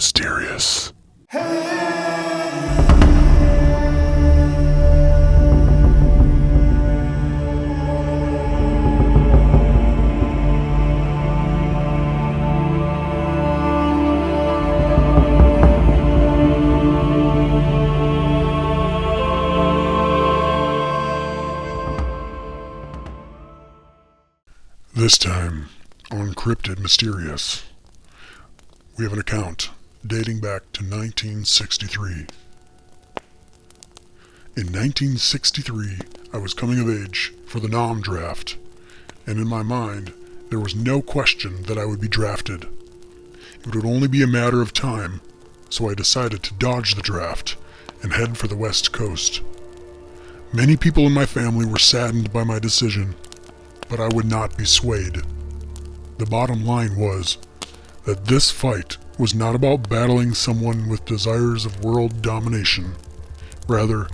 mysterious. This time, on Cryptid Mysterious, we have an account dating back to 1963. In 1963, I was coming of age for the Nom draft, and in my mind, there was no question that I would be drafted. It would only be a matter of time, so I decided to dodge the draft and head for the West Coast. Many people in my family were saddened by my decision, but I would not be swayed. The bottom line was that this fight was not about battling someone with desires of world domination. Rather,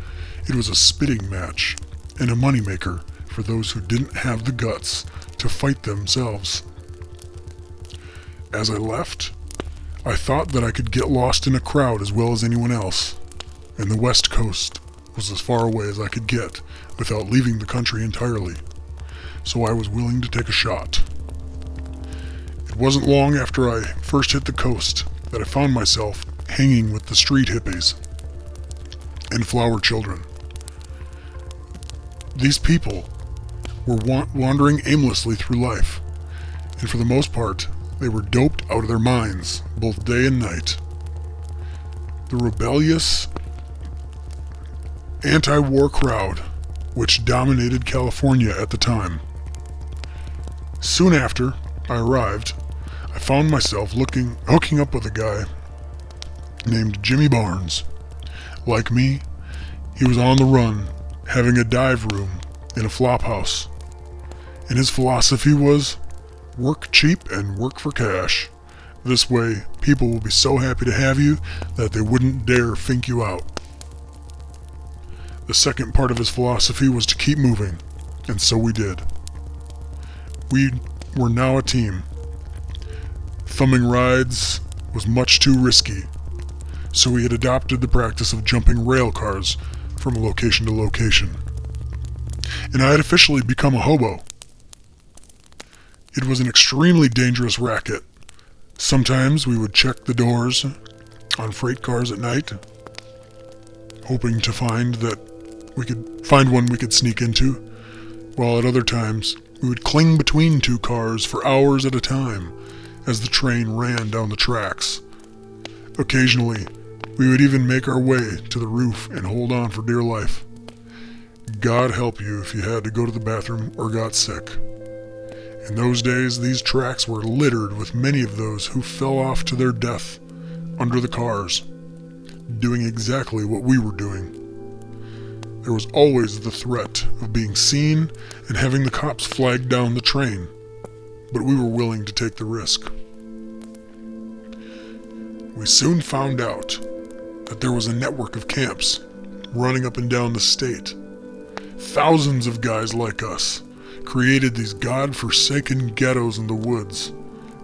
it was a spitting match and a moneymaker for those who didn't have the guts to fight themselves. As I left, I thought that I could get lost in a crowd as well as anyone else, and the West Coast was as far away as I could get without leaving the country entirely. So I was willing to take a shot. It wasn't long after I first hit the coast that I found myself hanging with the street hippies and flower children. These people were wandering aimlessly through life, and for the most part, they were doped out of their minds, both day and night. The rebellious, anti-war crowd which dominated California at the time. Soon after I arrived, I found myself hooking up with a guy named Jimmy Barnes. Like me, he was on the run, having a dive room in a flop house. And his philosophy was, work cheap and work for cash. This way, people will be so happy to have you that they wouldn't dare fink you out. The second part of his philosophy was to keep moving, and so we did. We were now a team. Thumbing rides was much too risky, so we had adopted the practice of jumping rail cars from location to location. And I had officially become a hobo. It was an extremely dangerous racket. Sometimes we would check the doors on freight cars at night, hoping to find one we could sneak into, while at other times we would cling between two cars for hours at a time as the train ran down the tracks. Occasionally, we would even make our way to the roof and hold on for dear life. God help you if you had to go to the bathroom or got sick. In those days, these tracks were littered with many of those who fell off to their death under the cars, doing exactly what we were doing. There was always the threat of being seen and having the cops flag down the train, but we were willing to take the risk. We soon found out that there was a network of camps running up and down the state. Thousands of guys like us created these god-forsaken ghettos in the woods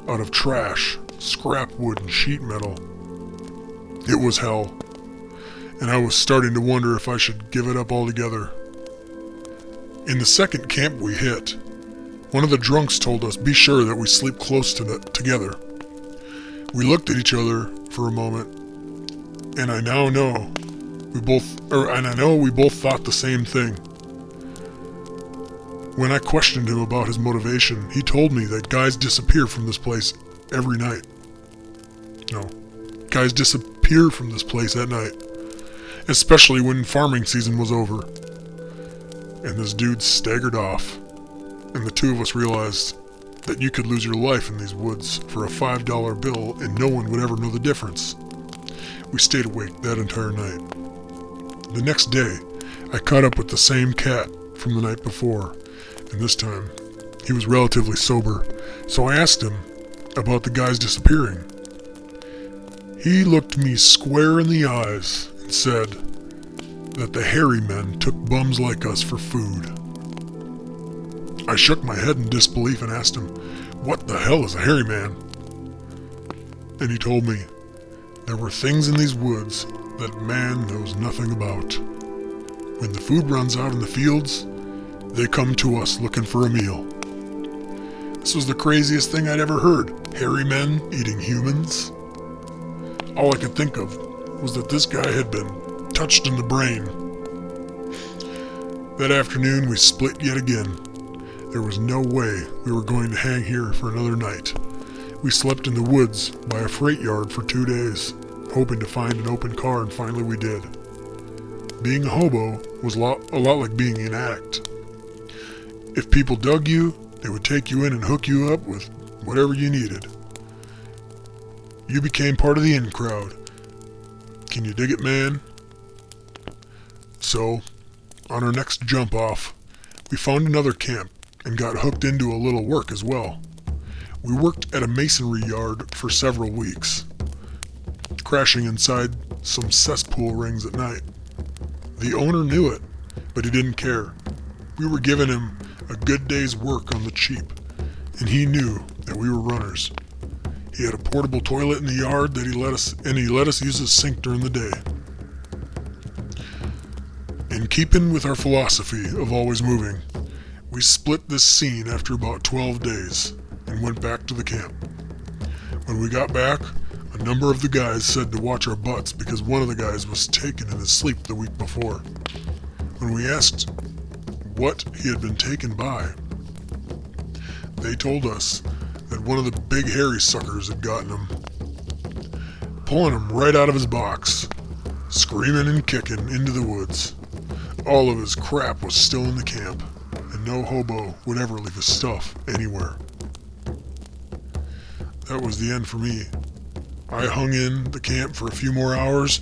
out of trash, scrap wood, and sheet metal. It was hell, and I was starting to wonder if I should give it up altogether. In the second camp we hit, one of the drunks told us be sure that we sleep close together. We looked at each other for a moment, and I know we both thought the same thing. When I questioned him about his motivation, he told me that guys disappear from this place every night. No, guys disappear from this place at night, especially when farming season was over. And this dude staggered off, and the two of us realized that you could lose your life in these woods for a $5 bill and no one would ever know the difference. We stayed awake that entire night. The next day, I caught up with the same cat from the night before, and this time, he was relatively sober, so I asked him about the guys disappearing. He looked me square in the eyes and said that the hairy men took bums like us for food. I shook my head in disbelief and asked him, "What the hell is a hairy man?" And he told me There were things in these woods that man knows nothing about. When the food runs out in the fields, they come to us looking for a meal. This was the craziest thing I'd ever heard. Hairy men eating humans. All I could think of was that this guy had been touched in the brain. That afternoon we split yet again. There was no way we were going to hang here for another night. We slept in the woods by a freight yard for 2 days, hoping to find an open car, and finally we did. Being a hobo was a lot like being an addict. If people dug you, they would take you in and hook you up with whatever you needed. You became part of the in crowd. Can you dig it, man? So, on our next jump off, we found another camp and got hooked into a little work as well. We worked at a masonry yard for several weeks, crashing inside some cesspool rings at night. The owner knew it, but he didn't care. We were giving him a good day's work on the cheap, and he knew that we were runners. He had a portable toilet in the yard that he let us use his sink during the day. In keeping with our philosophy of always moving, we split this scene after about 12 days and went back to the camp. When we got back, a number of the guys said to watch our butts because one of the guys was taken in his sleep the week before. When we asked what he had been taken by, they told us that one of the big hairy suckers had gotten him, pulling him right out of his box, screaming and kicking into the woods. All of his crap was still in the camp, and no hobo would ever leave his stuff anywhere. That was the end for me. I hung in the camp for a few more hours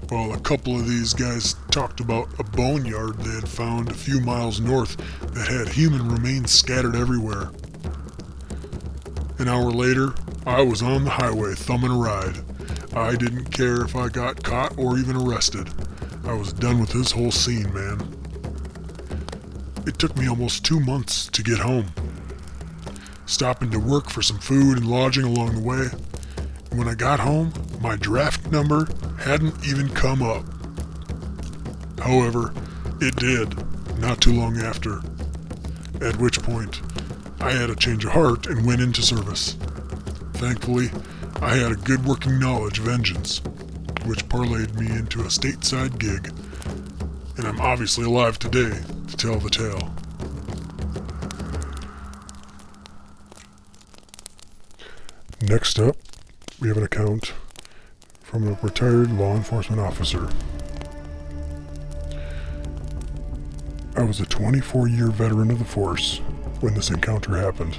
while a couple of these guys talked about a boneyard they had found a few miles north that had human remains scattered everywhere. An hour later, I was on the highway thumbing a ride. I didn't care if I got caught or even arrested. I was done with this whole scene, man. It took me almost 2 months to get home, stopping to work for some food and lodging along the way. When I got home, my draft number hadn't even come up. However, it did, not too long after, at which point I had a change of heart and went into service. Thankfully, I had a good working knowledge of engines, which parlayed me into a stateside gig, and I'm obviously alive today to tell the tale. Next up, we have an account from a retired law enforcement officer. I was a 24-year veteran of the force when this encounter happened,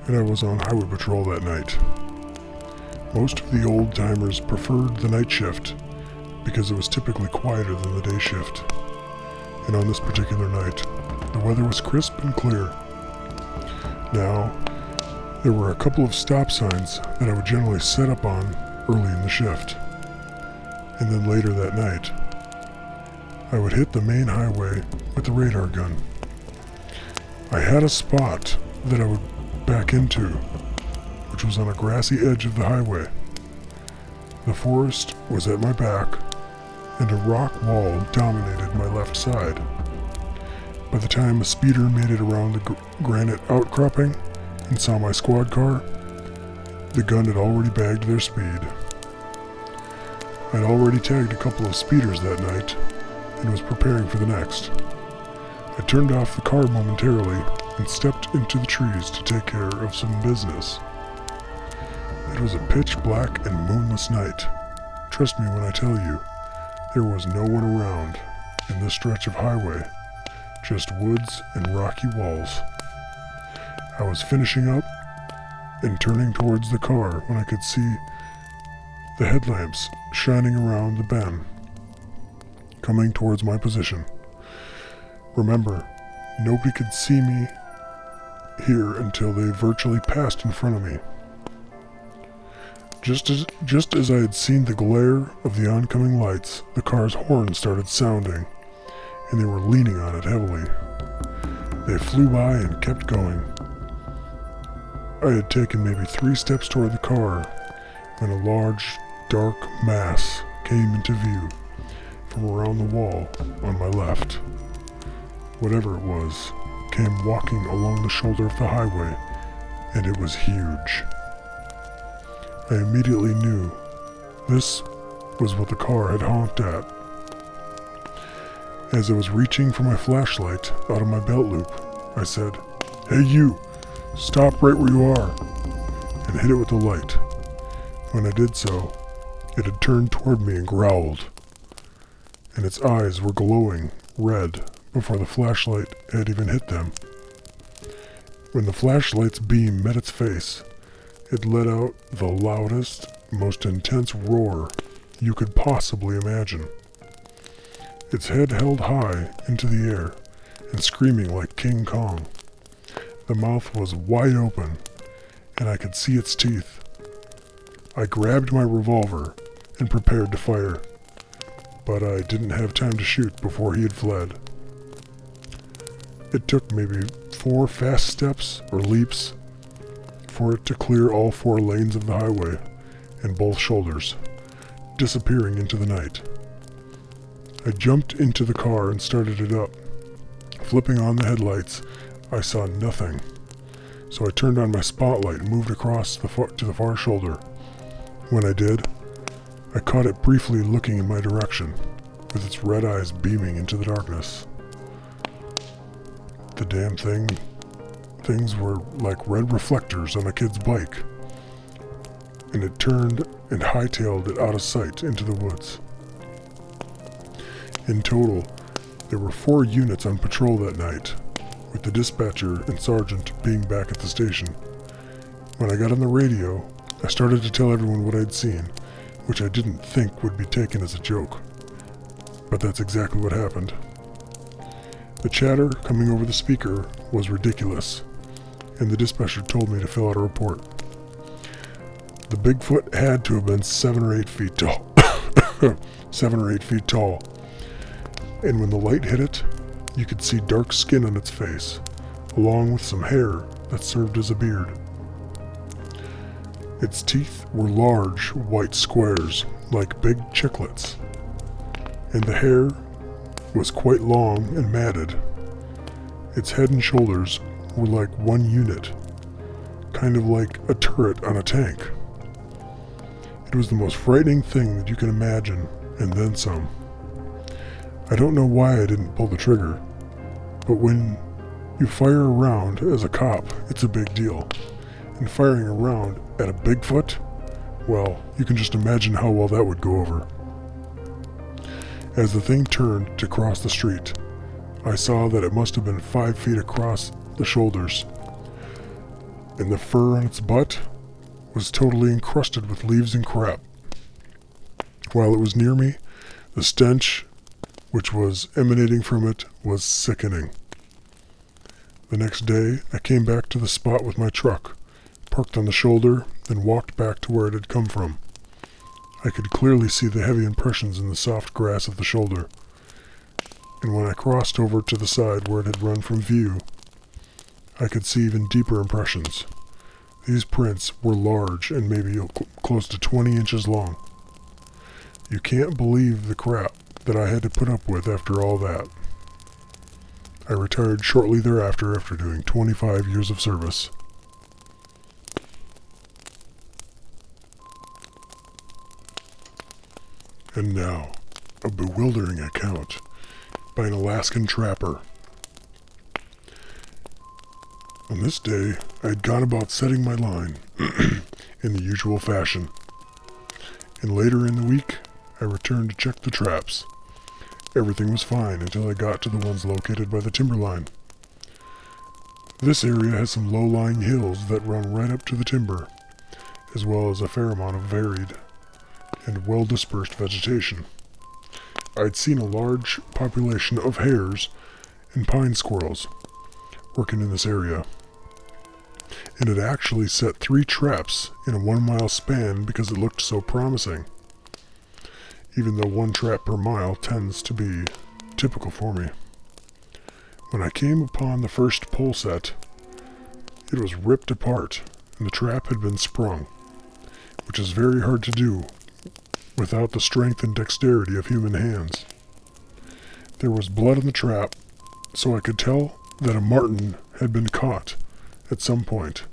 and I was on highway patrol that night. Most of the old-timers preferred the night shift because it was typically quieter than the day shift. And on this particular night, the weather was crisp and clear. Now, there were a couple of stop signs that I would generally set up on early in the shift. And then later that night, I would hit the main highway with the radar gun. I had a spot that I would back into, which was on a grassy edge of the highway. The forest was at my back, and a rock wall dominated my left side. By the time a speeder made it around the granite outcropping and saw my squad car, the gun had already bagged their speed. I'd already tagged a couple of speeders that night and was preparing for the next. I turned off the car momentarily and stepped into the trees to take care of some business. It was a pitch black and moonless night. Trust me when I tell you, there was no one around in this stretch of highway, just woods and rocky walls. I was finishing up and turning towards the car when I could see the headlamps shining around the bend, coming towards my position. Remember, nobody could see me here until they virtually passed in front of me. Just as I had seen the glare of the oncoming lights, the car's horn started sounding, and they were leaning on it heavily. They flew by and kept going. I had taken maybe 3 steps toward the car when a large dark mass came into view from around the wall on my left. Whatever it was came walking along the shoulder of the highway, and it was huge. I immediately knew this was what the car had honked at. As I was reaching for my flashlight out of my belt loop, I said, "Hey you, stop right where you are," and hit it with the light. When I did so, it had turned toward me and growled, and its eyes were glowing red before the flashlight had even hit them. When the flashlight's beam met its face, it let out the loudest, most intense roar you could possibly imagine. Its head held high into the air and screaming like King Kong. The mouth was wide open, and I could see its teeth. I grabbed my revolver and prepared to fire, but I didn't have time to shoot before he had fled. It took maybe 4 fast steps or leaps for it to clear all 4 lanes of the highway and both shoulders, disappearing into the night. I jumped into the car and started it up. Flipping on the headlights, I saw nothing, so I turned on my spotlight and moved across to the far shoulder. When I did, I caught it briefly looking in my direction, with its red eyes beaming into the darkness. The damn things were like red reflectors on a kid's bike, and it turned and hightailed it out of sight into the woods. In total, there were 4 units on patrol that night, with the dispatcher and sergeant being back at the station. When I got on the radio, I started to tell everyone what I'd seen, which I didn't think would be taken as a joke. But that's exactly what happened. The chatter coming over the speaker was ridiculous, and the dispatcher told me to fill out a report. The Bigfoot had to have been 7 or 8 feet tall. 7 or 8 feet tall. And when the light hit it, you could see dark skin on its face, along with some hair that served as a beard. Its teeth were large white squares, like big chiclets, and the hair was quite long and matted. Its head and shoulders were like one unit, kind of like a turret on a tank. It was the most frightening thing that you can imagine, and then some. I don't know why I didn't pull the trigger, but when you fire a round as a cop, it's a big deal. And firing a round at a Bigfoot, well, you can just imagine how well that would go over. As the thing turned to cross the street, I saw that it must have been 5 feet across the shoulders, and the fur on its butt was totally encrusted with leaves and crap. While it was near me, the stench which was emanating from it was sickening. The next day, I came back to the spot with my truck, parked on the shoulder, and walked back to where it had come from. I could clearly see the heavy impressions in the soft grass of the shoulder, and when I crossed over to the side where it had run from view, I could see even deeper impressions. These prints were large and maybe close to 20 inches long. You can't believe the crap that I had to put up with after all that. I retired shortly thereafter after doing 25 years of service. And now, a bewildering account by an Alaskan trapper. On this day, I had gone about setting my line in the usual fashion, and later in the week, I returned to check the traps. Everything was fine until I got to the ones located by the timberline. This area has some low-lying hills that run right up to the timber, as well as a fair amount of varied and well-dispersed vegetation. I'd seen a large population of hares and pine squirrels working in this area, and had actually set 3 traps in a 1-mile span because it looked so promising, even though 1 trap per mile tends to be typical for me. When I came upon the first pole set, it was ripped apart and the trap had been sprung, which is very hard to do without the strength and dexterity of human hands. There was blood in the trap, so I could tell that a marten had been caught at some point,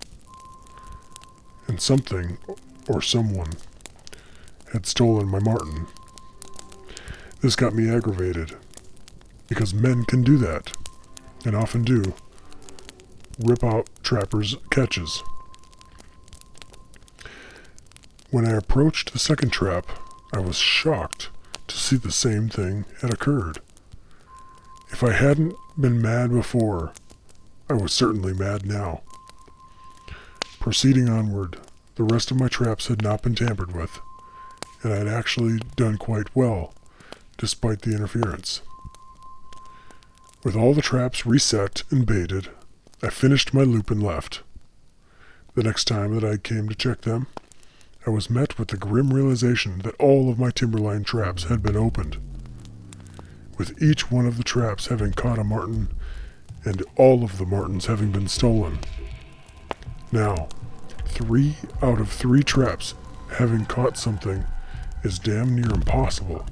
and something or someone had stolen my marten. This got me aggravated, because men can do that, and often do, rip out trappers' catches. When I approached the second trap, I was shocked to see the same thing had occurred. If I hadn't been mad before, I was certainly mad now. Proceeding onward, the rest of my traps had not been tampered with, and I had actually done quite well, despite the interference. With all the traps reset and baited, I finished my loop and left. The next time that I came to check them, I was met with the grim realization that all of my timberline traps had been opened, with each one of the traps having caught a marten and all of the martens having been stolen. Now, 3 out of 3 traps having caught something is damn near impossible,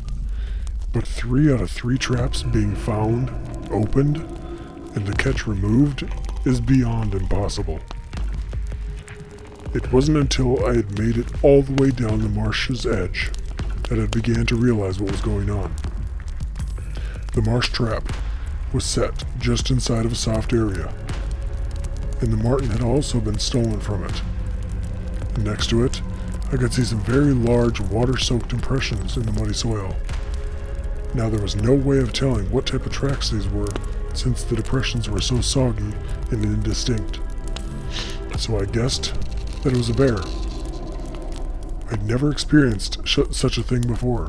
but 3 out of 3 traps being found, opened, and the catch removed is beyond impossible. It wasn't until I had made it all the way down the marsh's edge that I began to realize what was going on. The marsh trap was set just inside of a soft area, and the marten had also been stolen from it. Next to it, I could see some very large water-soaked impressions in the muddy soil. Now there was no way of telling what type of tracks these were, since the depressions were so soggy and indistinct. So I guessed that it was a bear. I'd never experienced such a thing before.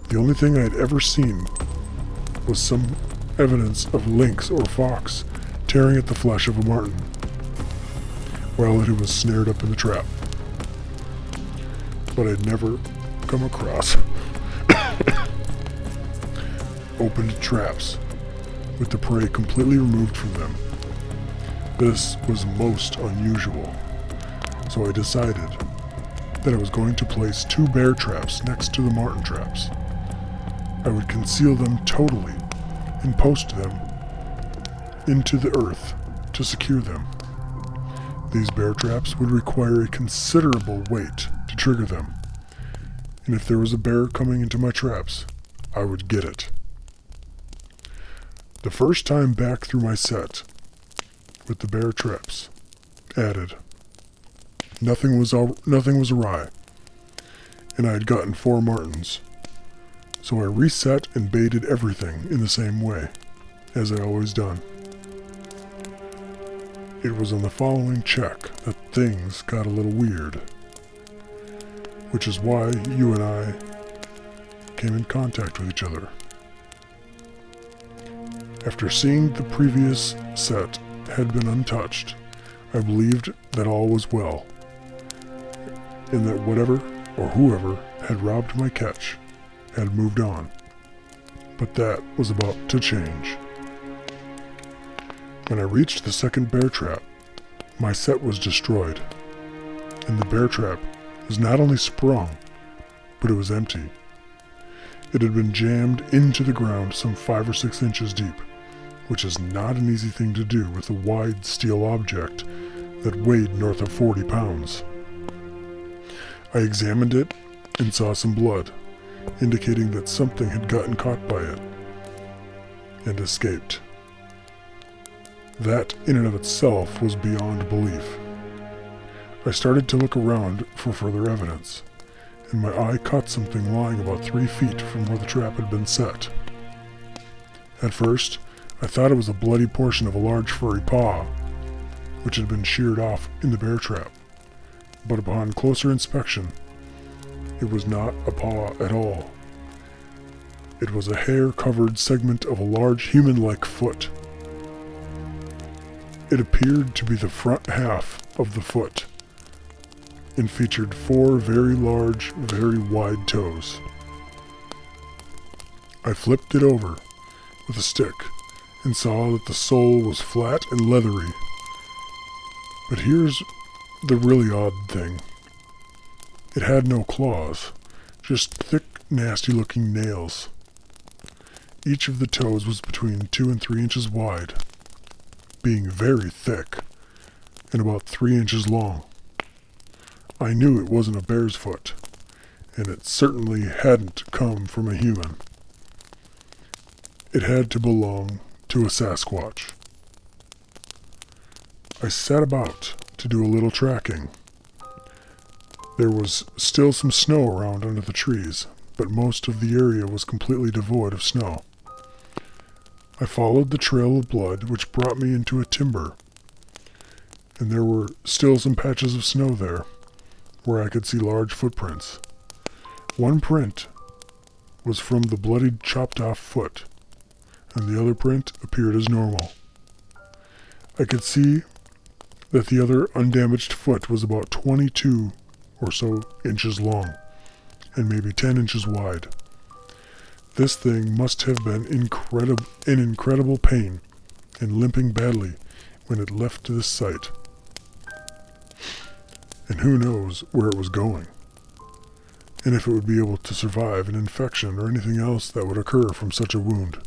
The only thing I had ever seen was some evidence of lynx or fox tearing at the flesh of a marten while it was snared up in the trap. But I'd never come across opened traps with the prey completely removed from them. This was most unusual, so I decided that I was going to place 2 bear traps next to the marten traps. I would conceal them totally and post them into the earth to secure them. These bear traps would require a considerable weight to trigger them, and if there was a bear coming into my traps, I would get it. The first time back through my set, with the bear traps added, nothing was awry, and I had gotten 4 martens. So I reset and baited everything in the same way, as I always done. It was on the following check that things got a little weird, which is why you and I came in contact with each other. After seeing the previous set had been untouched, I believed that all was well, and that whatever or whoever had robbed my catch had moved on. But that was about to change. When I reached the second bear trap, my set was destroyed, and the bear trap was not only sprung, but it was empty. It had been jammed into the ground some 5 or 6 inches deep, which is not an easy thing to do with a wide steel object that weighed north of 40 pounds. I examined it and saw some blood, indicating that something had gotten caught by it and escaped. That in and of itself was beyond belief. I started to look around for further evidence, and my eye caught something lying about 3 feet from where the trap had been set. At first, I thought it was a bloody portion of a large furry paw, which had been sheared off in the bear trap, but upon closer inspection, it was not a paw at all. It was a hair-covered segment of a large human-like foot. It appeared to be the front half of the foot, and featured 4 very large, very wide toes. I flipped it over with a stick and saw that the sole was flat and leathery. But here's the really odd thing. It had no claws, just thick, nasty-looking nails. Each of the toes was between 2 and 3 inches wide, being very thick, and about 3 inches long. I knew it wasn't a bear's foot, and it certainly hadn't come from a human. It had to belong to a Sasquatch. I set about to do a little tracking. There was still some snow around under the trees, but most of the area was completely devoid of snow. I followed the trail of blood which brought me into a timber, and there were still some patches of snow there, where I could see large footprints. One print was from the bloodied, chopped-off foot, and the other print appeared as normal. I could see that the other undamaged foot was about 22 or so inches long, and maybe 10 inches wide. This thing must have been in incredible pain and limping badly when it left this site. And who knows where it was going, and if it would be able to survive an infection or anything else that would occur from such a wound.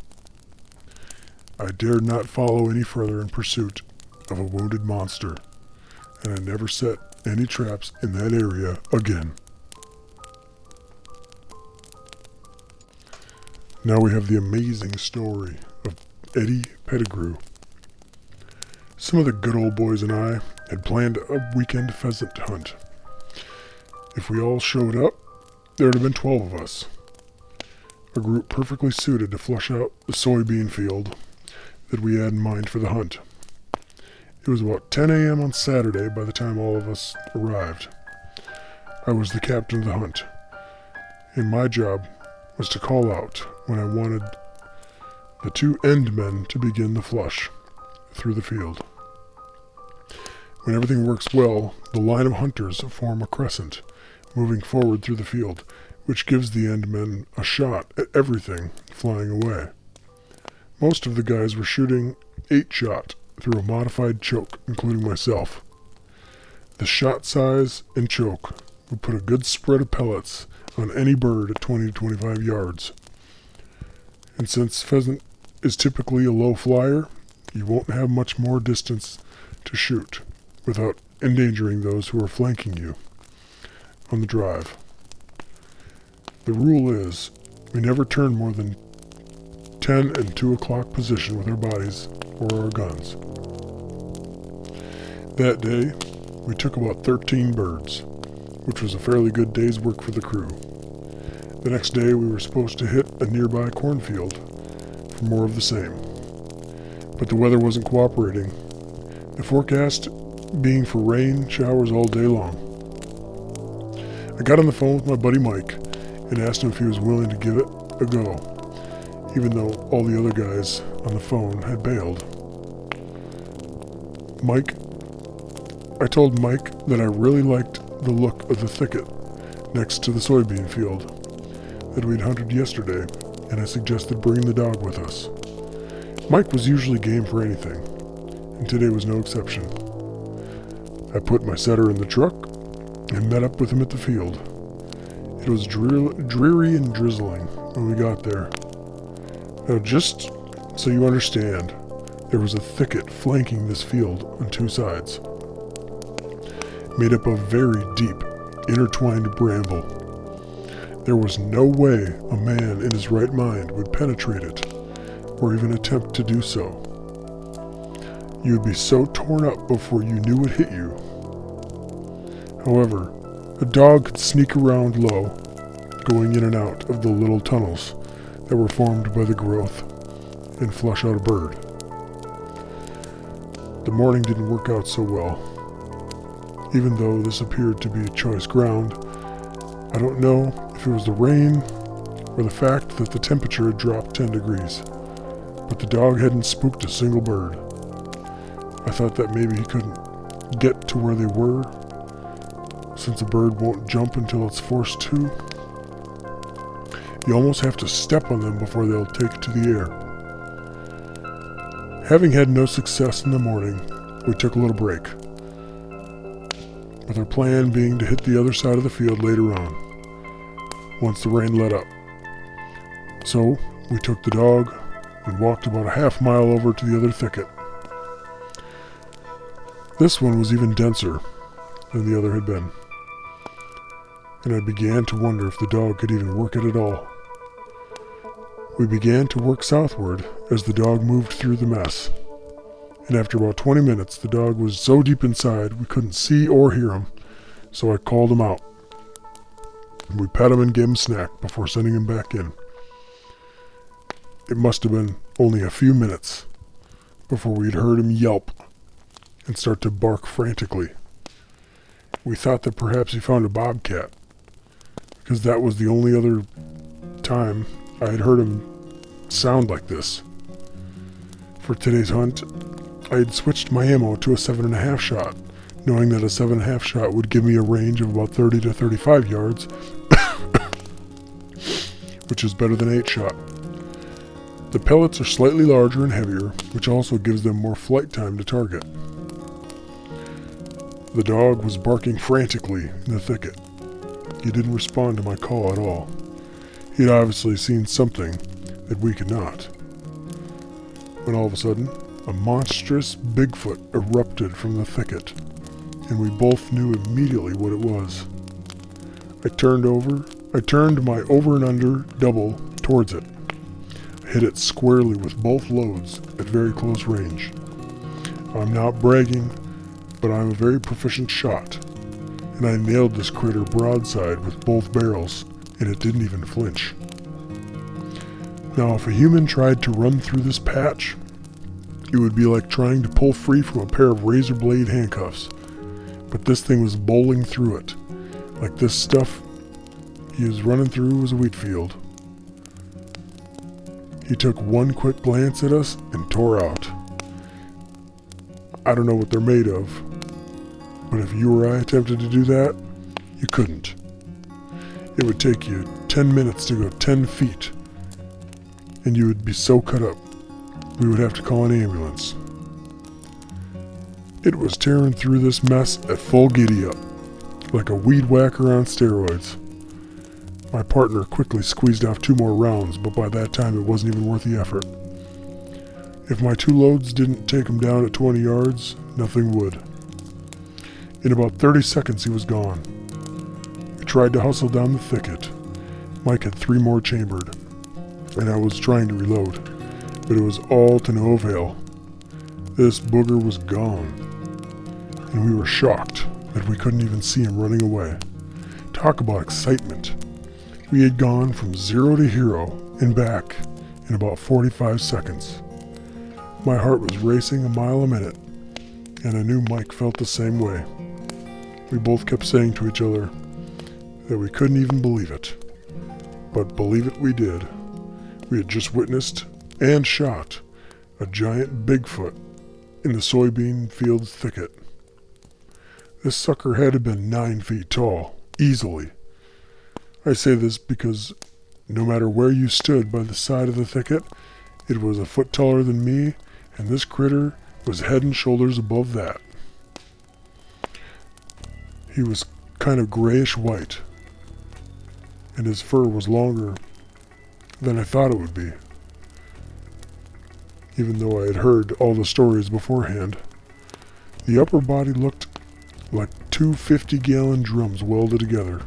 I dared not follow any further in pursuit of a wounded monster, and I never set any traps in that area again. Now we have the amazing story of Eddie Pettigrew. Some of the good old boys and I had planned a weekend pheasant hunt. If we all showed up, there would have been 12 of us. A group perfectly suited to flush out the soybean field that we had in mind for the hunt. It was about 10 a.m. on Saturday by the time all of us arrived. I was the captain of the hunt, and my job was to call out when I wanted the 2 end men to begin the flush through the field. When everything works well, the line of hunters form a crescent, moving forward through the field, which gives the end men a shot at everything flying away. Most of the guys were shooting 8-shot through a modified choke, including myself. The shot size and choke would put a good spread of pellets on any bird at 20 to 25 yards. And since pheasant is typically a low flyer, you won't have much more distance to shoot without endangering those who are flanking you on the drive. The rule is we never turn more than 10 and 2 o'clock position with our bodies or our guns. That day, we took about 13 birds, which was a fairly good day's work for the crew. The next day, we were supposed to hit a nearby cornfield for more of the same, but the weather wasn't cooperating, the forecast being for rain showers all day long. I got on the phone with my buddy Mike and asked him if he was willing to give it a go, even though all the other guys on the phone had bailed. I told Mike that I really liked the look of the thicket next to the soybean field that we'd hunted yesterday, and I suggested bringing the dog with us. Mike was usually game for anything, and today was no exception. I put my setter in the truck and met up with him at the field. It was dreary and drizzling when we got there. Now, just so you understand, there was a thicket flanking this field on 2 sides, made up of very deep, intertwined bramble. There was no way a man in his right mind would penetrate it, or even attempt to do so. You would be so torn up before you knew it hit you. However, a dog could sneak around low, going in and out of the little tunnels that were formed by the growth, and flush out a bird. The morning didn't work out so well. Even though this appeared to be choice ground, I don't know if it was the rain or the fact that the temperature had dropped 10 degrees, but the dog hadn't spooked a single bird. I thought that maybe he couldn't get to where they were, since a bird won't jump until it's forced to. You almost have to step on them before they'll take it to the air. Having had no success in the morning, we took a little break, with our plan being to hit the other side of the field later on. once the rain let up. So we took the dog and walked about a half mile over to the other thicket. This one was even denser than the other had been, and I began to wonder if the dog could even work it at all. We began to work southward as the dog moved through the mess, and after about 20 minutes the dog was so deep inside we couldn't see or hear him, so I called him out. We pet him and gave him a snack before sending him back in. It must have been only a few minutes before we'd heard him yelp and start to bark frantically. We thought that perhaps he found a bobcat, because that was the only other time I had heard him sound like this. For today's hunt, I had switched my ammo to a 7.5 shot, knowing that a 7.5 shot would give me a range of about 30 to 35 yards, which is better than 8 shot. The pellets are slightly larger and heavier, which also gives them more flight time to target. The dog was barking frantically in the thicket. He didn't respond to my call at all. He'd obviously seen something that we could not. When all of a sudden, a monstrous Bigfoot erupted from the thicket, and we both knew immediately what it was. I turned my over and under double towards it. I hit it squarely with both loads at very close range. I'm not bragging, but I'm a very proficient shot, and I nailed this critter broadside with both barrels, and it didn't even flinch. Now, if a human tried to run through this patch, it would be like trying to pull free from a pair of razor blade handcuffs. But this thing was bowling through it, like this stuff he was running through was a wheat field. He took one quick glance at us and tore out. I don't know what they're made of, but if you or I attempted to do that, you couldn't. It would take you 10 minutes to go 10 feet, and you would be so cut up, we would have to call an ambulance. It was tearing through this mess at full giddy-up, like a weed whacker on steroids. My partner quickly squeezed off 2 more rounds, but by that time it wasn't even worth the effort. If my 2 loads didn't take him down at 20 yards, nothing would. In about 30 seconds he was gone. We tried to hustle down the thicket. Mike had 3 more chambered, and I was trying to reload, but it was all to no avail. This booger was gone, and we were shocked that we couldn't even see him running away. Talk about excitement. We had gone from 0 to hero and back in about 45 seconds. My heart was racing a mile a minute, and I knew Mike felt the same way. We both kept saying to each other that we couldn't even believe it. But believe it we did. We had just witnessed and shot a giant Bigfoot in the soybean field thicket. This sucker had to have been 9 feet tall, easily. I say this because no matter where you stood by the side of the thicket, it was a foot taller than me, and this critter was head and shoulders above that. He was kind of grayish white, and his fur was longer than I thought it would be, even though I had heard all the stories beforehand. The upper body looked like 2 50-gallon drums welded together.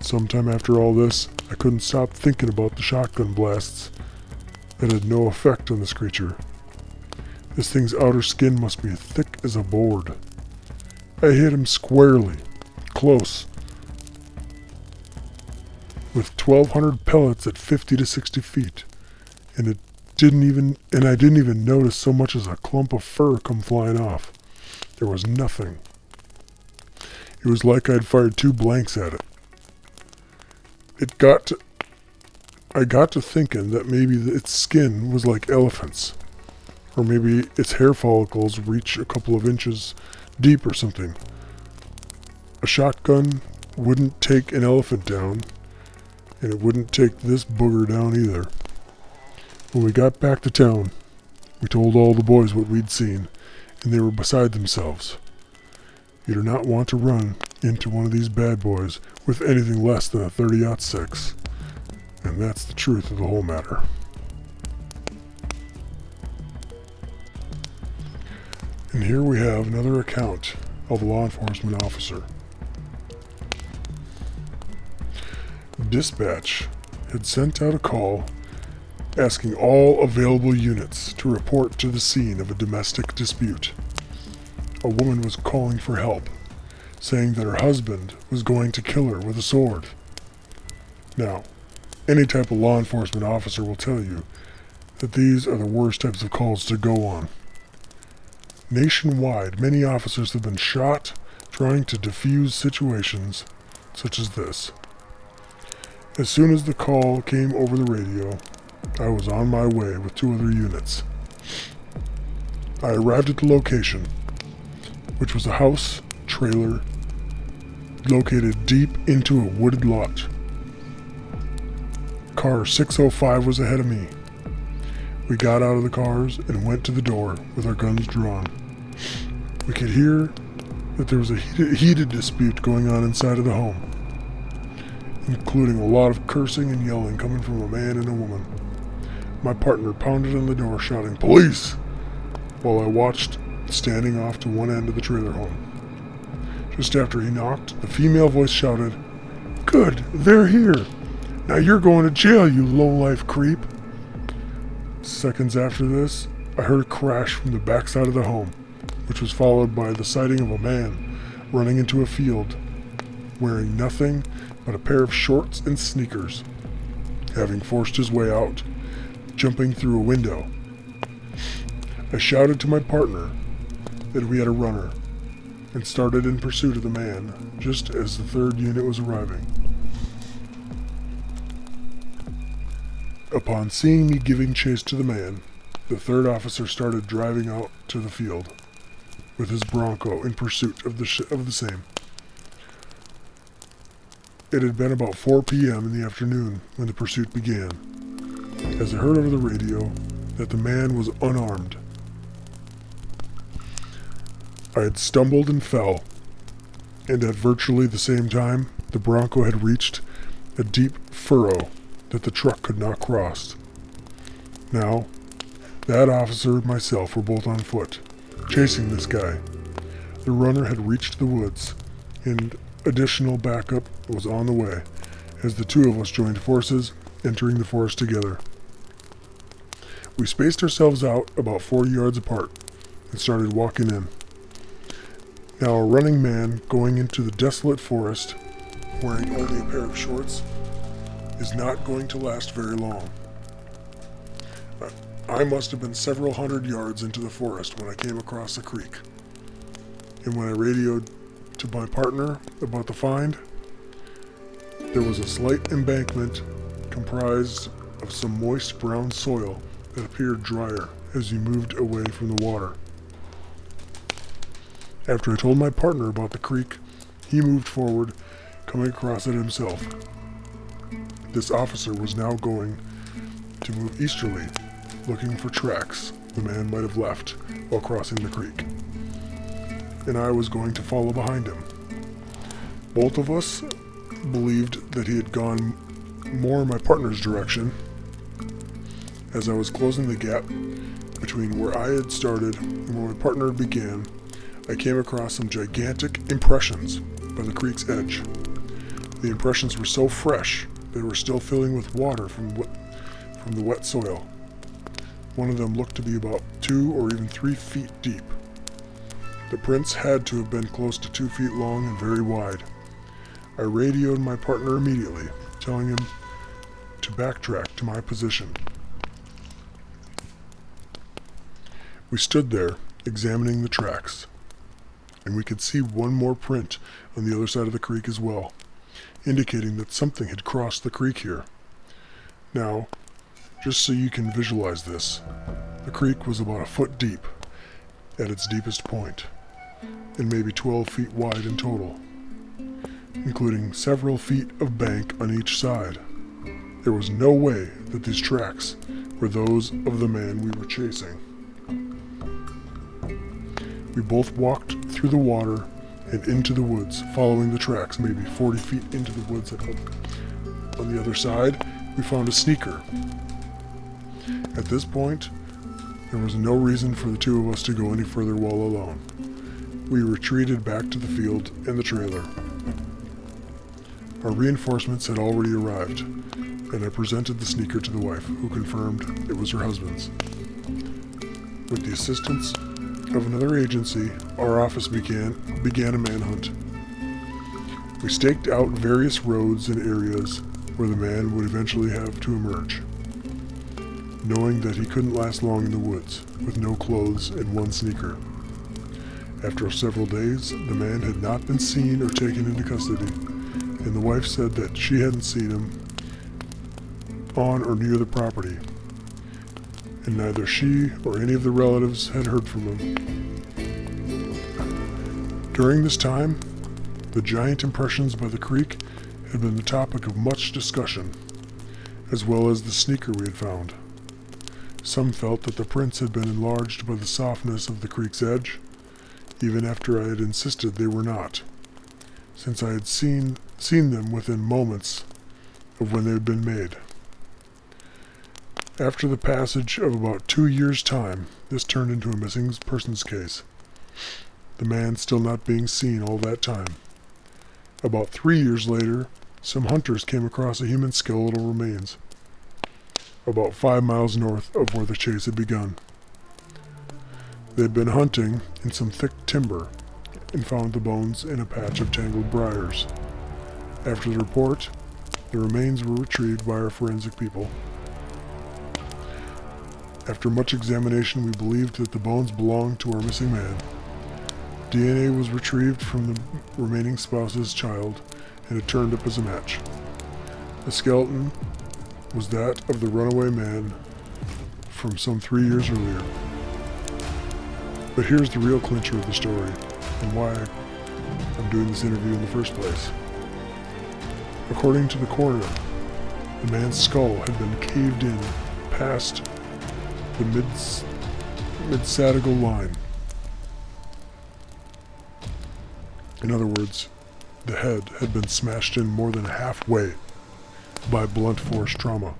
Sometime after all this, I couldn't stop thinking about the shotgun blasts that had no effect on this creature. This thing's outer skin must be thick as a board. I hit him squarely, close, with 1,200 pellets at 50 to 60 feet, and I didn't even notice so much as a clump of fur come flying off. There was nothing. It was like I'd fired 2 blanks at it. I got to thinking that maybe its skin was like elephants, or maybe its hair follicles reach a couple of inches deep or something. A shotgun wouldn't take an elephant down, and it wouldn't take this booger down either. When we got back to town, we told all the boys what we'd seen, and they were beside themselves. You do not want to run into one of these bad boys with anything less than a 30-06. And that's the truth of the whole matter. And here we have another account of a law enforcement officer. Dispatch had sent out a call asking all available units to report to the scene of a domestic dispute. A woman was calling for help, saying that her husband was going to kill her with a sword. Now, any type of law enforcement officer will tell you that these are the worst types of calls to go on. Nationwide, many officers have been shot trying to defuse situations such as this. As soon as the call came over the radio, I was on my way with 2 other units. I arrived at the location, which was a house trailer located deep into a wooded lot. Car 605 was ahead of me. We got out of the cars and went to the door with our guns drawn. We could hear that there was a heated dispute going on inside of the home, including a lot of cursing and yelling coming from a man and a woman. My partner pounded on the door shouting, "Police!" while I watched standing off to one end of the trailer home. Just after he knocked, the female voice shouted, "Good, they're here. Now you're going to jail, you low-life creep." Seconds after this, I heard a crash from the backside of the home, which was followed by the sighting of a man running into a field, wearing nothing but a pair of shorts and sneakers, having forced his way out, jumping through a window. I shouted to my partner that we had a runner, and started in pursuit of the man just as the 3rd unit was arriving. Upon seeing me giving chase to the man, the 3rd officer started driving out to the field with his Bronco in pursuit of the same. It had been about 4 p.m. in the afternoon when the pursuit began, as I heard over the radio that the man was unarmed. I had stumbled and fell, and at virtually the same time, the Bronco had reached a deep furrow that the truck could not cross. Now, that officer and myself were both on foot, chasing this guy. The runner had reached the woods, and additional backup was on the way, as the 2 of us joined forces, entering the forest together. We spaced ourselves out about 40 yards apart, and started walking in. Now a running man going into the desolate forest, wearing only a pair of shorts, is not going to last very long. I must have been several hundred yards into the forest when I came across a creek. And when I radioed to my partner about the find, there was a slight embankment comprised of some moist brown soil that appeared drier as you moved away from the water. After I told my partner about the creek, he moved forward, coming across it himself. This officer was now going to move easterly, looking for tracks the man might have left while crossing the creek, and I was going to follow behind him. Both of us believed that he had gone more in my partner's direction. As I was closing the gap between where I had started and where my partner began, I came across some gigantic impressions by the creek's edge. The impressions were so fresh, they were still filling with water from the wet soil. One of them looked to be about 2 or even 3 feet deep. The prints had to have been close to 2 feet long and very wide. I radioed my partner immediately, telling him to backtrack to my position. We stood there, examining the tracks, and we could see one more print on the other side of the creek as well, indicating that something had crossed the creek here. Now, just so you can visualize this, the creek was about a foot deep at its deepest point, and maybe 12 feet wide in total, including several feet of bank on each side. There was no way that these tracks were those of the man we were chasing. We both walked through the water and into the woods, following the tracks, maybe 40 feet into the woods. On the other side, we found a sneaker. At this point, there was no reason for the two of us to go any further while alone. We retreated back to the field and the trailer. Our reinforcements had already arrived, and I presented the sneaker to the wife, who confirmed it was her husband's. With the assistance of another agency, our office began a manhunt. We staked out various roads and areas where the man would eventually have to emerge, knowing that he couldn't last long in the woods, with no clothes and one sneaker. After several days, the man had not been seen or taken into custody, and the wife said that she hadn't seen him on or near the property, and neither she or any of the relatives had heard from him. During this time, the giant impressions by the creek had been the topic of much discussion, as well as the sneaker we had found. Some felt that the prints had been enlarged by the softness of the creek's edge, even after I had insisted they were not, since I had seen them within moments of when they had been made. After the passage of about 2 years' time, this turned into a missing persons case, the man still not being seen all that time. About 3 years later, some hunters came across a human skeletal remains, about 5 miles north of where the chase had begun. They had been hunting in some thick timber and found the bones in a patch of tangled briars. After the report, the remains were retrieved by our forensic people. After much examination, we believed that the bones belonged to our missing man. DNA was retrieved from the remaining spouse's child, and it turned up as a match. The skeleton was that of the runaway man from some 3 years earlier. But here's the real clincher of the story, and why I'm doing this interview in the first place. According to the coroner, the man's skull had been caved in past the mid-satigal line. In other words, the head had been smashed in more than halfway by blunt force trauma.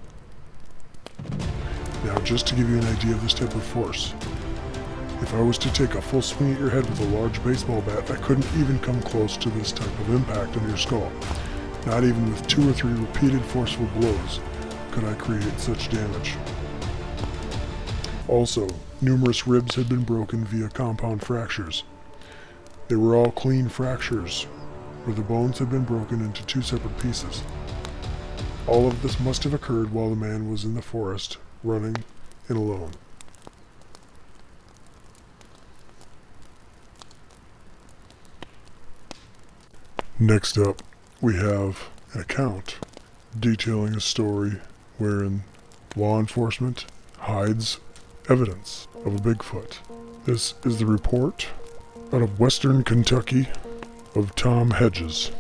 Now, just to give you an idea of this type of force, if I was to take a full swing at your head with a large baseball bat, I couldn't even come close to this type of impact on your skull. Not even with 2 or 3 repeated forceful blows could I create such damage. Also, numerous ribs had been broken via compound fractures. They were all clean fractures, where the bones had been broken into 2 separate pieces. All of this must have occurred while the man was in the forest, running and alone. Next up, we have an account detailing a story wherein law enforcement hides evidence of a Bigfoot. This is the report out of Western Kentucky of Tom Hedges.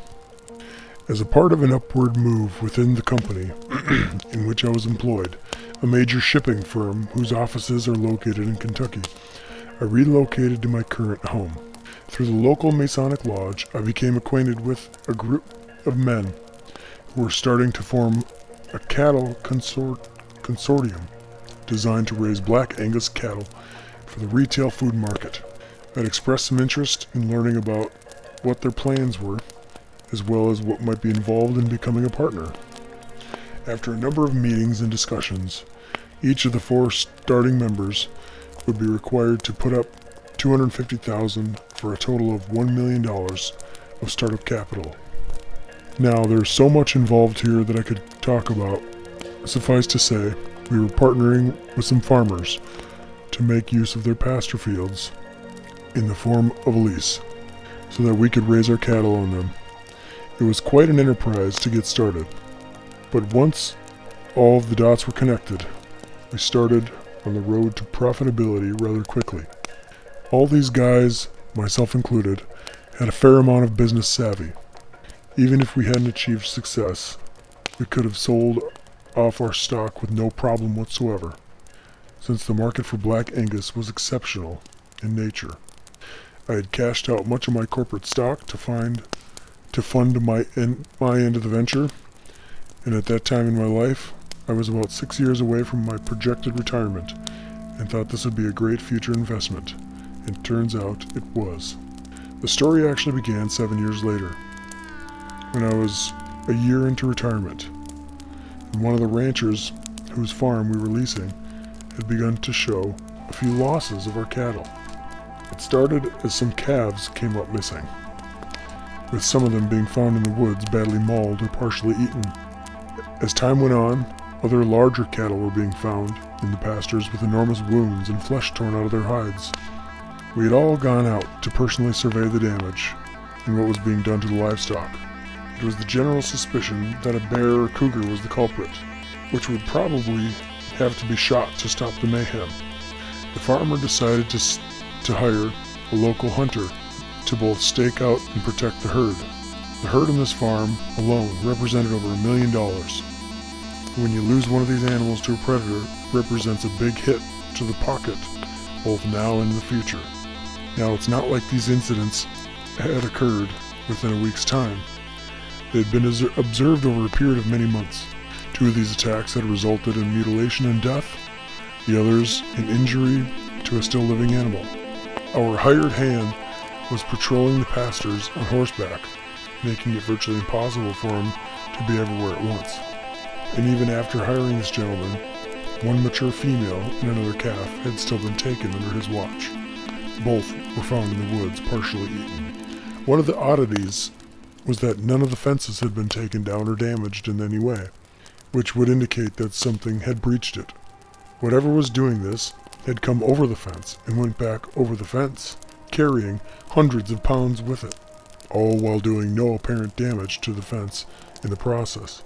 As a part of an upward move within the company in which I was employed, a major shipping firm whose offices are located in Kentucky, I relocated to my current home. Through the local Masonic Lodge, I became acquainted with a group of men who were starting to form a cattle consortium designed to raise Black Angus cattle for the retail food market. I'd expressed some interest in learning about what their plans were, as well as what might be involved in becoming a partner. After a number of meetings and discussions, each of the 4 starting members would be required to put up $250,000 for a total of $1 million of startup capital. Now, there's so much involved here that I could talk about. Suffice to say, we were partnering with some farmers to make use of their pasture fields in the form of a lease, so that we could raise our cattle on them. It was quite an enterprise to get started, but once all of the dots were connected, we started on the road to profitability rather quickly. All these guys, myself included, had a fair amount of business savvy. Even if we hadn't achieved success, we could have sold off our stock with no problem whatsoever, since the market for Black Angus was exceptional in nature. I had cashed out much of my corporate stock to fund my end of the venture, and at that time in my life, I was about 6 years away from my projected retirement, and thought this would be a great future investment. And turns out it was. The story actually began 7 years later, when I was a year into retirement, and one of the ranchers whose farm we were leasing had begun to show a few losses of our cattle. It started as some calves came up missing, with some of them being found in the woods badly mauled or partially eaten. As time went on, other larger cattle were being found in the pastures with enormous wounds and flesh torn out of their hides. We had all gone out to personally survey the damage and what was being done to the livestock. It was the general suspicion that a bear or cougar was the culprit, which would probably have to be shot to stop the mayhem. The farmer decided to hire a local hunter to both stake out and protect the herd. The herd on this farm alone represented over $1 million. When you lose one of these animals to a predator, it represents a big hit to the pocket, both now and in the future. Now, it's not like these incidents had occurred within a week's time. They had been observed over a period of many months. 2 of these attacks had resulted in mutilation and death, the others in injury to a still living animal. Our hired hand was patrolling the pastures on horseback, making it virtually impossible for him to be everywhere at once. And even after hiring this gentleman, one mature female and another calf had still been taken under his watch. Both were found in the woods, partially eaten. One of the oddities was that none of the fences had been taken down or damaged in any way, which would indicate that something had breached it. Whatever was doing this had come over the fence and went back over the fence, carrying hundreds of pounds with it, all while doing no apparent damage to the fence in the process.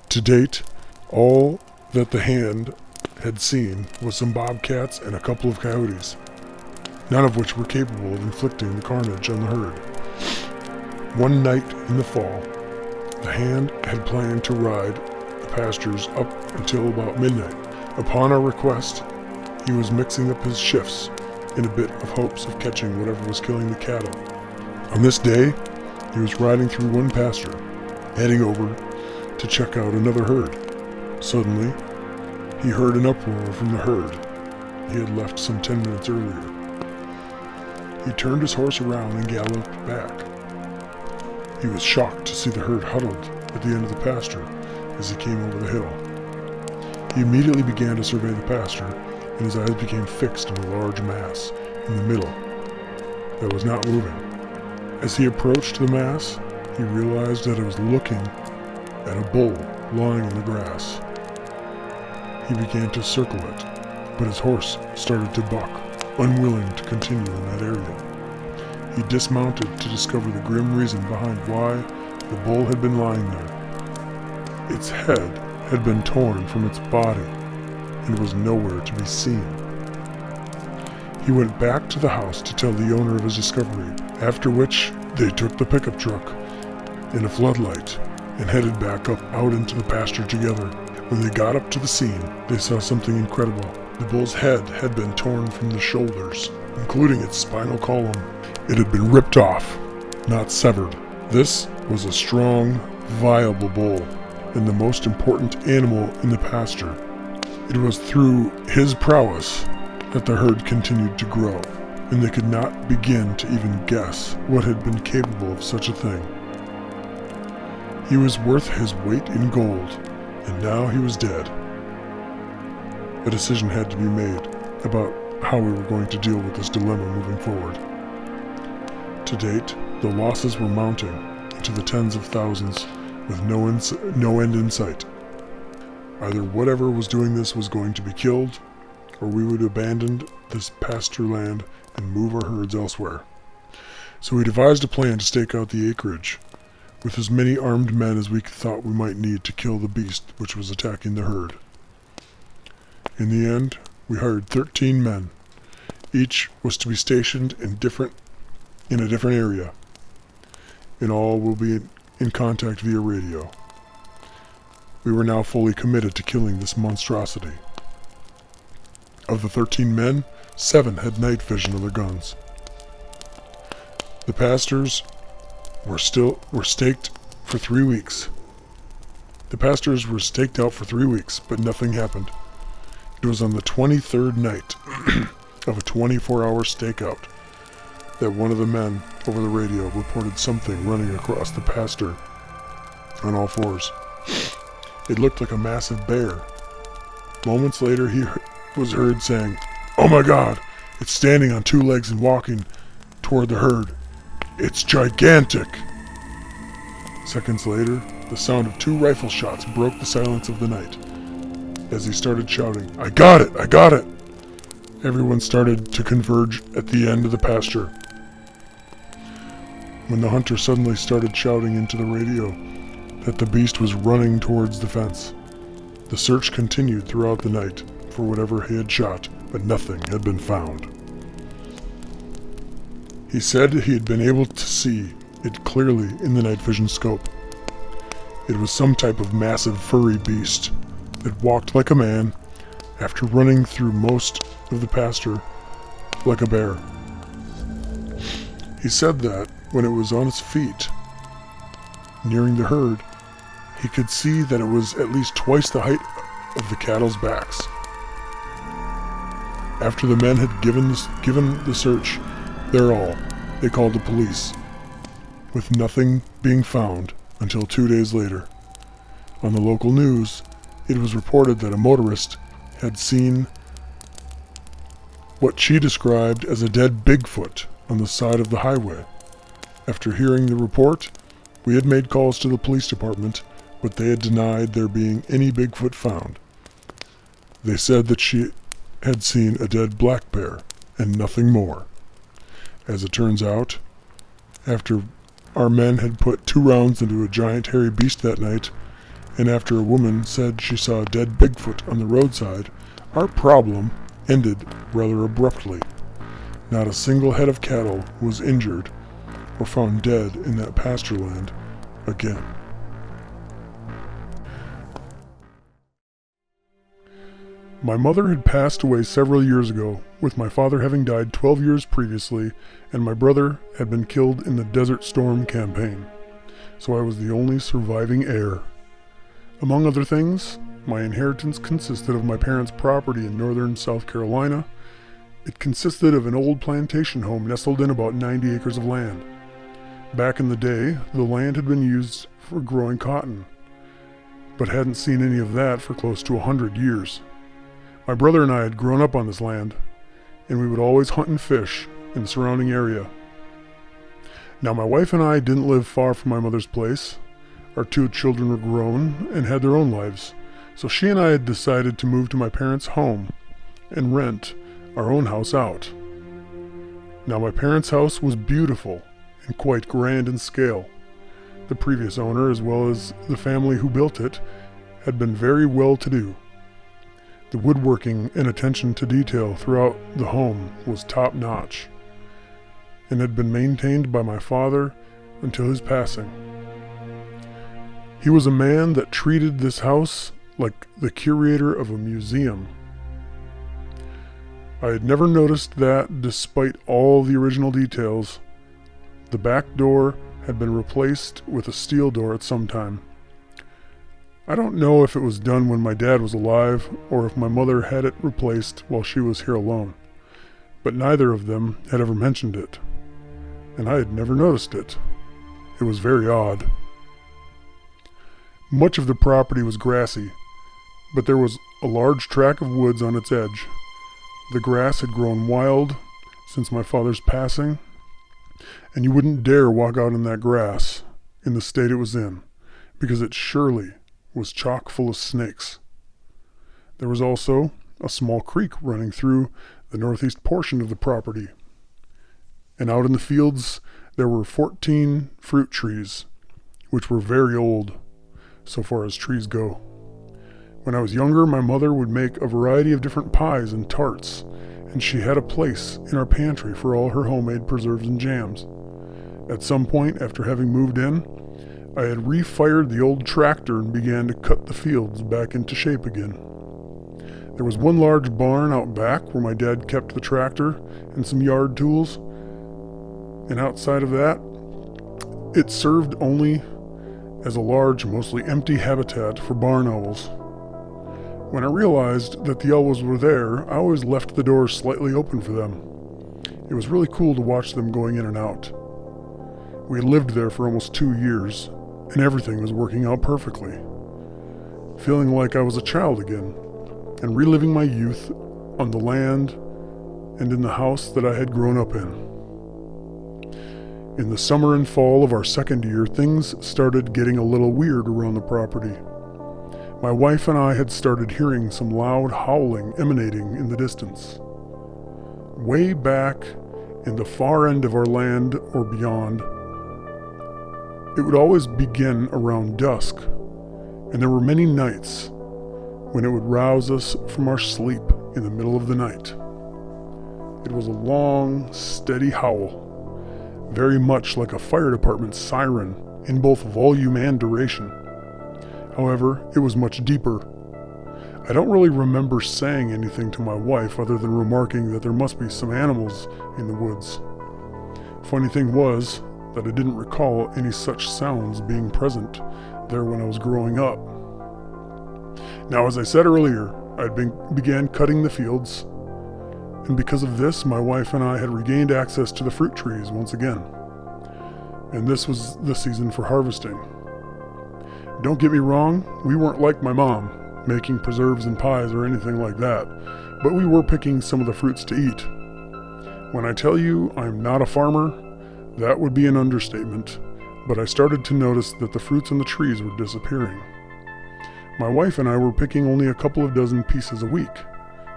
To date, all that the hand had seen was some bobcats and a couple of coyotes, none of which were capable of inflicting the carnage on the herd. One night in the fall, the hand had planned to ride the pastures up until about midnight. Upon our request, he was mixing up his shifts in a bit of hopes of catching whatever was killing the cattle. On this day, he was riding through one pasture, heading over to check out another herd. Suddenly, he heard an uproar from the herd he had left some 10 minutes earlier. He turned his horse around and galloped back. He was shocked to see the herd huddled at the end of the pasture as he came over the hill. He immediately began to survey the pasture, and his eyes became fixed on a large mass in the middle that was not moving. As he approached the mass, he realized that it was looking at a bull lying in the grass. He began to circle it, but his horse started to buck, unwilling to continue in that area. He dismounted to discover the grim reason behind why the bull had been lying there. Its head had been torn from its body and was nowhere to be seen. He went back to the house to tell the owner of his discovery, after which they took the pickup truck in a floodlight and headed back up out into the pasture together. When they got up to the scene, they saw something incredible. The bull's head had been torn from the shoulders, including its spinal column. It had been ripped off, not severed. This was a strong, viable bull, and the most important animal in the pasture. It was through his prowess that the herd continued to grow, and they could not begin to even guess what had been capable of such a thing. He was worth his weight in gold, and now he was dead. A decision had to be made about how we were going to deal with this dilemma moving forward. To date, the losses were mounting into the tens of thousands with no end in sight. Either whatever was doing this was going to be killed, or we would abandon this pasture land and move our herds elsewhere. So we devised a plan to stake out the acreage, with as many armed men as we thought we might need to kill the beast which was attacking the herd. In the end, we hired 13 men. Each was to be stationed in a different area. In all, we'll be in contact via radio. We were now fully committed to killing this monstrosity. Of the 13 men, 7 had night vision of their guns. The pastors were staked for 3 weeks. The pastors were staked out for 3 weeks, but nothing happened. It was on the 23rd night of a 24-hour stakeout that one of the men over the radio reported something running across the pasture on all fours. It looked like a massive bear. Moments later, he was heard saying, "Oh my God, it's standing on 2 legs and walking toward the herd. It's gigantic." Seconds later, the sound of 2 rifle shots broke the silence of the night. As he started shouting, "I got it! I got it!" everyone started to converge at the end of the pasture. When the hunter suddenly started shouting into the radio that the beast was running towards the fence, the search continued throughout the night for whatever he had shot, but nothing had been found. He said he had been able to see it clearly in the night vision scope. It was some type of massive furry beast that walked like a man after running through most of the pasture like a bear. He said that when it was on its feet, nearing the herd, he could see that it was at least twice the height of the cattle's backs. After the men had given the search their all, they called the police, with nothing being found until 2 days later. On the local news, it was reported that a motorist had seen what she described as a dead Bigfoot on the side of the highway. After hearing the report, we had made calls to the police department, but they had denied there being any Bigfoot found. They said that she had seen a dead black bear and nothing more. As it turns out, after our men had put 2 rounds into a giant hairy beast that night, and after a woman said she saw a dead Bigfoot on the roadside, our problem ended rather abruptly. Not a single head of cattle was injured or found dead in that pasture land again. My mother had passed away several years ago, with my father having died 12 years previously, and my brother had been killed in the Desert Storm campaign, so I was the only surviving heir. Among other things, my inheritance consisted of my parents' property in northern South Carolina. It consisted of an old plantation home nestled in about 90 acres of land. Back in the day, the land had been used for growing cotton, but hadn't seen any of that for close to 100 years. My brother and I had grown up on this land, and we would always hunt and fish in the surrounding area. Now, my wife and I didn't live far from my mother's place. Our 2 children were grown and had their own lives, so she and I had decided to move to my parents' home and rent our own house out. Now, my parents' house was beautiful and quite grand in scale. The previous owner, as well as the family who built it, had been very well-to-do. The woodworking and attention to detail throughout the home was top-notch, and had been maintained by my father until his passing. He was a man that treated this house like the curator of a museum. I had never noticed that, despite all the original details, the back door had been replaced with a steel door at some time. I don't know if it was done when my dad was alive or if my mother had it replaced while she was here alone, but neither of them had ever mentioned it, and I had never noticed it. It was very odd. Much of the property was grassy, but there was a large tract of woods on its edge. The grass had grown wild since my father's passing, and you wouldn't dare walk out in that grass in the state it was in, because it surely was chock full of snakes. There was also a small creek running through the northeast portion of the property, and out in the fields there were 14 fruit trees, which were very old, so far as trees go. When I was younger, my mother would make a variety of different pies and tarts, and she had a place in our pantry for all her homemade preserves and jams. At some point, after having moved in, I had refired the old tractor and began to cut the fields back into shape again. There was one large barn out back where my dad kept the tractor and some yard tools, And outside of that, it served only as a large, mostly empty habitat for barn owls. When I realized that the owls were there, I always left the doors slightly open for them. It was really cool to watch them going in and out. We had lived there for almost 2 years, and everything was working out perfectly. Feeling like I was a child again, and reliving my youth on the land and in the house that I had grown up in. In the summer and fall of our second year, things started getting a little weird around the property. My wife and I had started hearing some loud howling emanating in the distance. Way back in the far end of our land or beyond, it would always begin around dusk, and there were many nights when it would rouse us from our sleep in the middle of the night. It was a long, steady howl, very much like a fire department siren in both volume and duration. However, it was much deeper. I don't really remember saying anything to my wife other than remarking that there must be some animals in the woods. Funny thing was that I didn't recall any such sounds being present there when I was growing up. Now, as I said earlier, I began cutting the fields, and because of this, my wife and I had regained access to the fruit trees once again. And this was the season for harvesting. Don't get me wrong, we weren't like my mom, making preserves and pies or anything like that, but we were picking some of the fruits to eat. When I tell you I'm not a farmer, that would be an understatement, but I started to notice that the fruits on the trees were disappearing. My wife and I were picking only a couple of dozen pieces a week,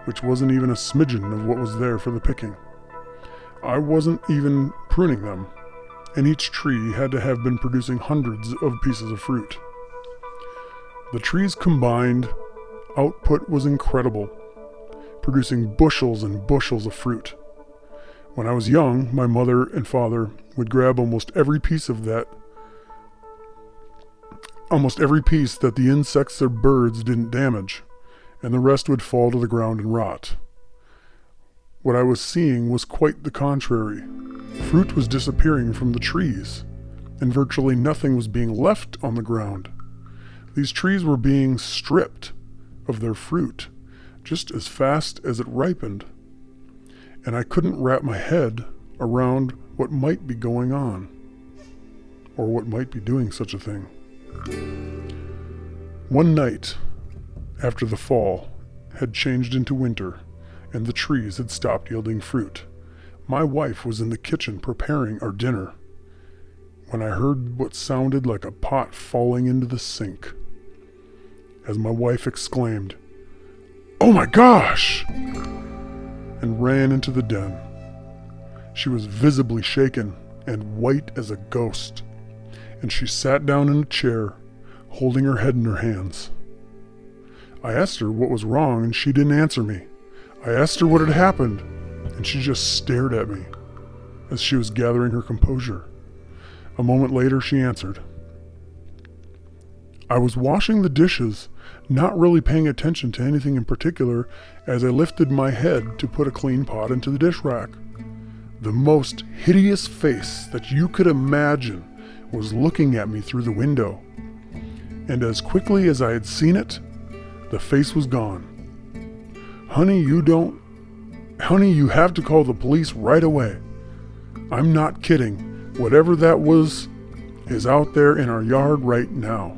which wasn't even a smidgen of what was there for the picking. I wasn't even pruning them, and each tree had to have been producing hundreds of pieces of fruit. The trees' combined output was incredible, producing bushels and bushels of fruit. When I was young, my mother and father would grab almost every piece that the insects or birds didn't damage, and the rest would fall to the ground and rot. What I was seeing was quite the contrary. Fruit was disappearing from the trees, and virtually nothing was being left on the ground. These trees were being stripped of their fruit just as fast as it ripened, and I couldn't wrap my head around what might be going on, or what might be doing such a thing. One night, after the fall had changed into winter and the trees had stopped yielding fruit, my wife was in the kitchen preparing our dinner when I heard what sounded like a pot falling into the sink. As my wife exclaimed, "Oh my gosh!" and ran into the den. She was visibly shaken and white as a ghost, and she sat down in a chair, holding her head in her hands. I asked her what was wrong, and she didn't answer me. I asked her what had happened, and she just stared at me as she was gathering her composure. A moment later, she answered, "I was washing the dishes, not really paying attention to anything in particular, as I lifted my head to put a clean pot into the dish rack. The most hideous face that you could imagine was looking at me through the window. And as quickly as I had seen it, the face was gone. Honey, you have to call the police right away. I'm not kidding. Whatever that was is out there in our yard right now."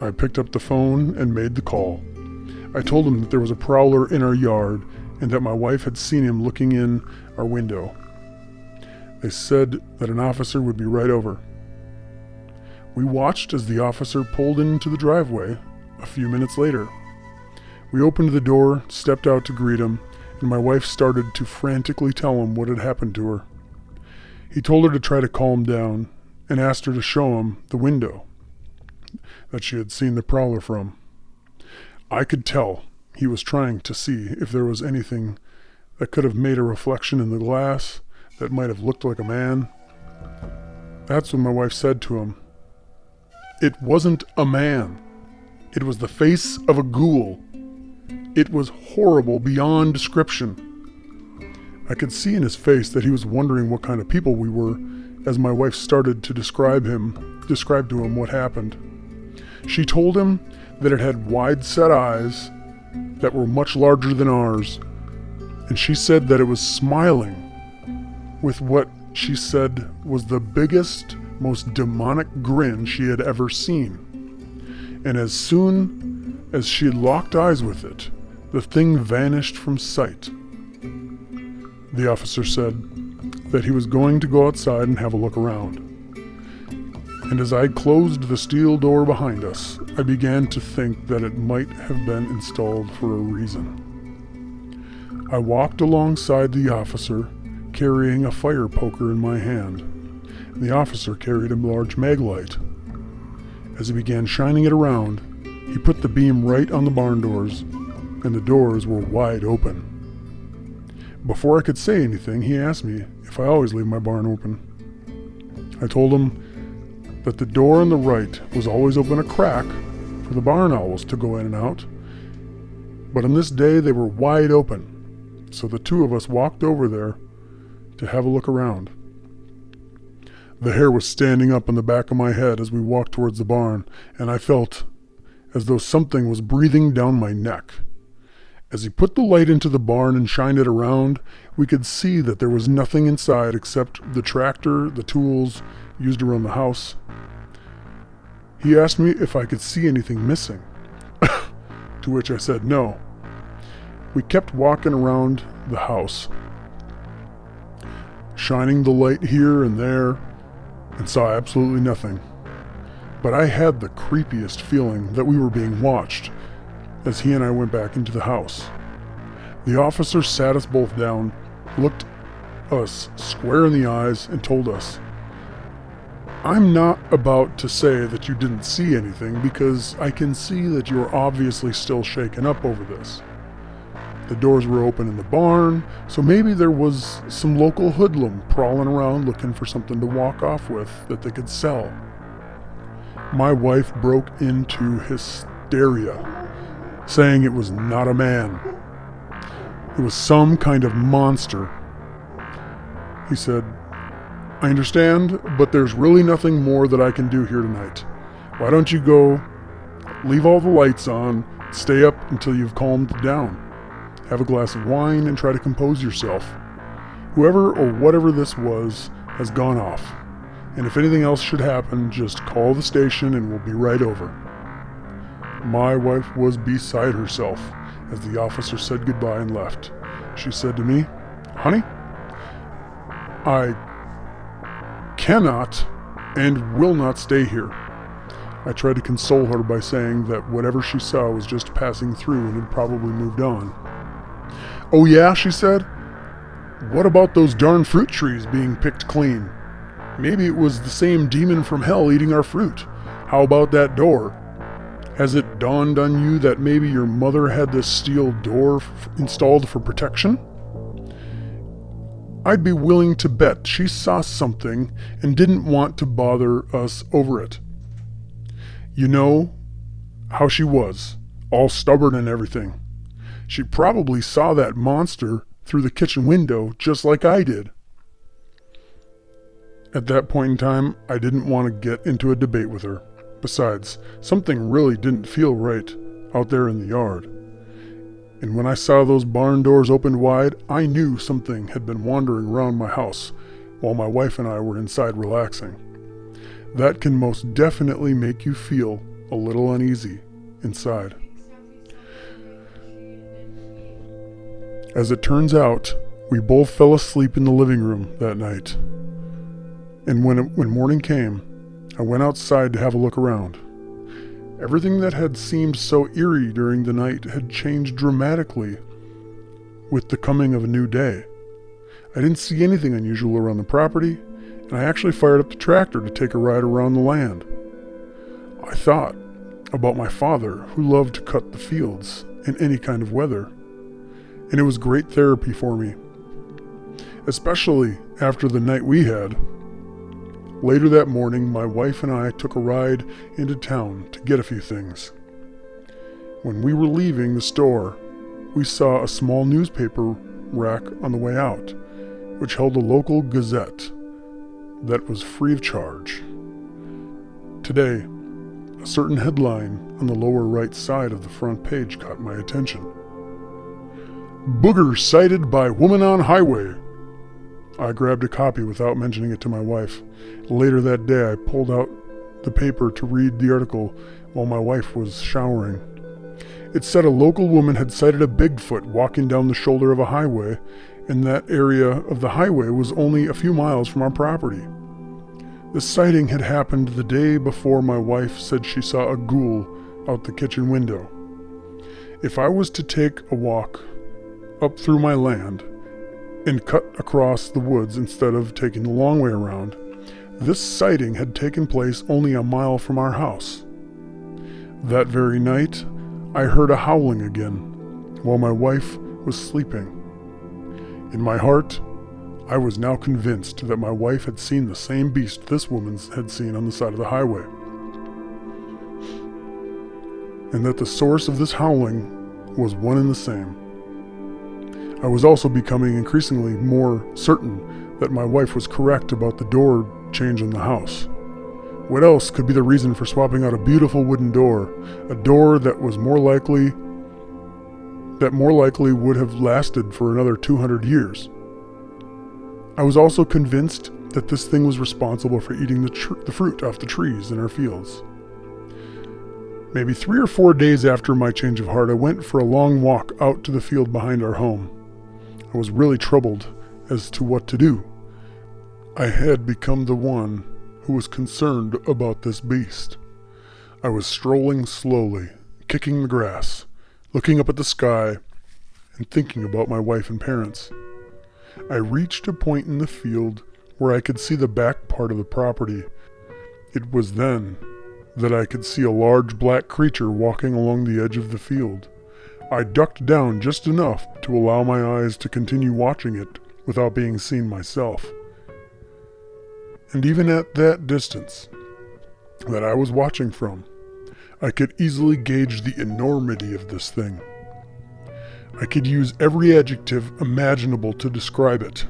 I picked up the phone and made the call. I told him that there was a prowler in our yard and that my wife had seen him looking in our window. They said that an officer would be right over. We watched as the officer pulled into the driveway a few minutes later. We opened the door, stepped out to greet him, and my wife started to frantically tell him what had happened to her. He told her to try to calm down and asked her to show him the window that she had seen the prowler from. I could tell he was trying to see if there was anything that could have made a reflection in the glass that might have looked like a man. That's when my wife said to him, "It wasn't a man. It was the face of a ghoul. It was horrible beyond description. I could see in his face that he was wondering what kind of people we were as my wife started to describe to him what happened. She told him that it had wide-set eyes that were much larger than ours, and she said that it was smiling with what she said was the biggest, most demonic grin she had ever seen. And as soon as she locked eyes with it, the thing vanished from sight. The officer said that he was going to go outside and have a look around. And as I closed the steel door behind us, I began to think that it might have been installed for a reason. I walked alongside the officer, carrying a fire poker in my hand. The officer carried a large mag light. As he began shining it around, he put the beam right on the barn doors, and the doors were wide open. Before I could say anything, he asked me if I always leave my barn open. I told him that the door on the right was always open a crack for the barn owls to go in and out, but on this day they were wide open, so the two of us walked over there to have a look around. The hair was standing up on the back of my head as we walked towards the barn, and I felt as though something was breathing down my neck. As he put the light into the barn and shined it around, we could see that there was nothing inside except the tractor, the tools used around the house. He asked me if I could see anything missing, to which I said no. We kept walking around the house, shining the light here and there, and saw absolutely nothing. But I had the creepiest feeling that we were being watched as he and I went back into the house. The officer sat us both down, looked us square in the eyes, and told us, "I'm not about to say that you didn't see anything because I can see that you are obviously still shaken up over this. The doors were open in the barn, so maybe there was some local hoodlum prowling around looking for something to walk off with that they could sell." My wife broke into hysteria, saying it was not a man. It was some kind of monster. He said, "I understand, but there's really nothing more that I can do here tonight. Why don't you go, leave all the lights on, stay up until you've calmed down. Have a glass of wine and try to compose yourself. Whoever or whatever this was has gone off. And if anything else should happen, just call the station and we'll be right over." My wife was beside herself as the officer said goodbye and left. She said to me, "Honey, I cannot and will not stay here." I tried to console her by saying that whatever she saw was just passing through and had probably moved on. "Oh yeah," she said. "What about those darn fruit trees being picked clean? Maybe it was the same demon from hell eating our fruit. How about that door? Has it dawned on you that maybe your mother had this steel door installed for protection? I'd be willing to bet she saw something and didn't want to bother us over it. You know how she was, all stubborn and everything. She probably saw that monster through the kitchen window just like I did." At that point in time, I didn't want to get into a debate with her. Besides, something really didn't feel right out there in the yard. And when I saw those barn doors opened wide, I knew something had been wandering around my house while my wife and I were inside relaxing. That can most definitely make you feel a little uneasy inside. As it turns out, we both fell asleep in the living room that night. And when morning came, I went outside to have a look around. Everything that had seemed so eerie during the night had changed dramatically with the coming of a new day. I didn't see anything unusual around the property, and I actually fired up the tractor to take a ride around the land. I thought about my father, who loved to cut the fields in any kind of weather, and it was great therapy for me, especially after the night we had. Later that morning, my wife and I took a ride into town to get a few things. When we were leaving the store, we saw a small newspaper rack on the way out, which held a local gazette that was free of charge. Today, a certain headline on the lower right side of the front page caught my attention. "Booger sighted by woman on highway." I grabbed a copy without mentioning it to my wife. Later that day, I pulled out the paper to read the article while my wife was showering. It said a local woman had sighted a Bigfoot walking down the shoulder of a highway, and that area of the highway was only a few miles from our property. The sighting had happened the day before my wife said she saw a ghoul out the kitchen window. If I was to take a walk up through my land and cut across the woods instead of taking the long way around, this sighting had taken place only a mile from our house. That very night, I heard a howling again while my wife was sleeping. In my heart, I was now convinced that my wife had seen the same beast this woman had seen on the side of the highway, and that the source of this howling was one and the same. I was also becoming increasingly more certain that my wife was correct about the door change in the house. What else could be the reason for swapping out a beautiful wooden door, a door that more likely would have lasted for another 200 years? I was also convinced that this thing was responsible for eating the fruit off the trees in our fields. Maybe 3 or 4 days after my change of heart, I went for a long walk out to the field behind our home. I was really troubled as to what to do. I had become the one who was concerned about this beast. I was strolling slowly, kicking the grass, looking up at the sky, and thinking about my wife and parents. I reached a point in the field where I could see the back part of the property. It was then that I could see a large black creature walking along the edge of the field. I ducked down just enough to allow my eyes to continue watching it without being seen myself. And even at that distance that I was watching from, I could easily gauge the enormity of this thing. I could use every adjective imaginable to describe it.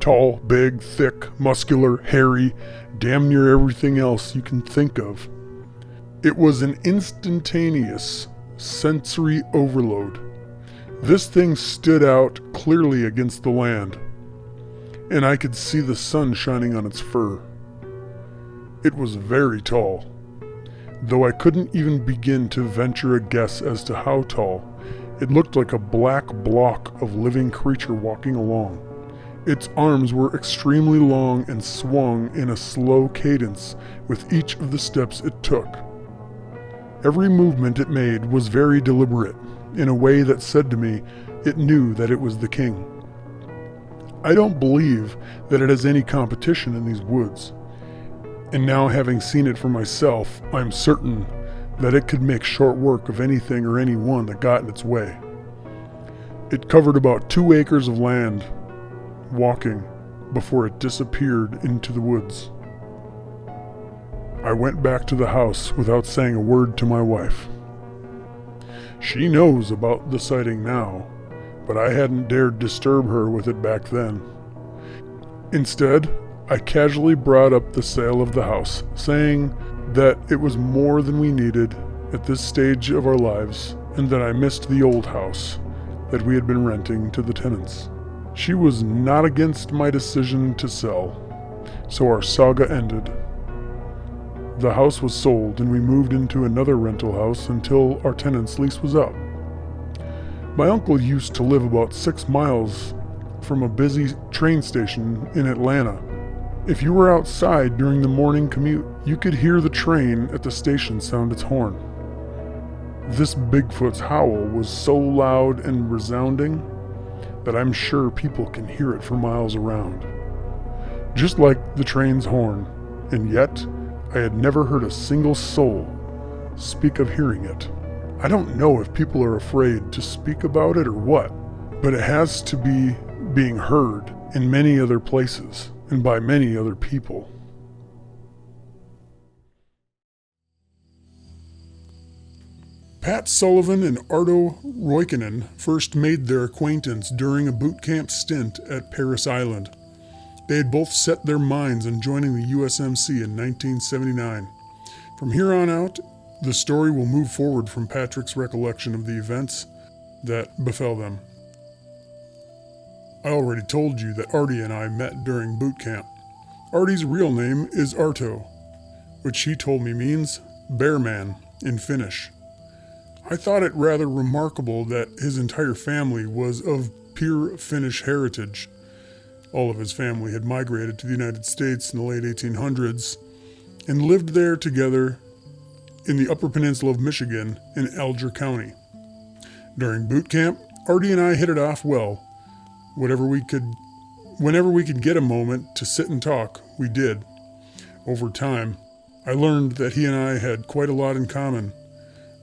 Tall, big, thick, muscular, hairy, damn near everything else you can think of. It was an instantaneous sensory overload. This thing stood out clearly against the land, and I could see the sun shining on its fur. It was very tall, though I couldn't even begin to venture a guess as to how tall. It looked like a black block of living creature walking along. Its arms were extremely long and swung in a slow cadence with each of the steps it took. Every movement it made was very deliberate, in a way that said to me it knew that it was the king. I don't believe that it has any competition in these woods, and now having seen it for myself, I'm certain that it could make short work of anything or anyone that got in its way. It covered about 2 acres of land, walking, before it disappeared into the woods. I went back to the house without saying a word to my wife. She knows about the sighting now, but I hadn't dared disturb her with it back then. Instead, I casually brought up the sale of the house, saying that it was more than we needed at this stage of our lives, and that I missed the old house that we had been renting to the tenants. She was not against my decision to sell, so our saga ended. The house was sold, and we moved into another rental house until our tenant's lease was up. My uncle used to live about 6 miles from a busy train station in Atlanta. If you were outside during the morning commute, you could hear the train at the station sound its horn. This Bigfoot's howl was so loud and resounding that I'm sure people can hear it for miles around, just like the train's horn, and yet I had never heard a single soul speak of hearing it. I don't know if people are afraid to speak about it or what, but it has to be being heard in many other places and by many other people. Pat Sullivan and Arto Roikkonen first made their acquaintance during a boot camp stint at Paris Island. They had both set their minds on joining the USMC in 1979. From here on out, the story will move forward from Patrick's recollection of the events that befell them. I already told you that Artie and I met during boot camp. Artie's real name is Arto, which he told me means bear man in Finnish. I thought it rather remarkable that his entire family was of pure Finnish heritage. All of his family had migrated to the United States in the late 1800s and lived there together in the Upper Peninsula of Michigan in Alger County. During boot camp, Artie and I hit it off well. Whenever we could get a moment to sit and talk, we did. Over time, I learned that he and I had quite a lot in common.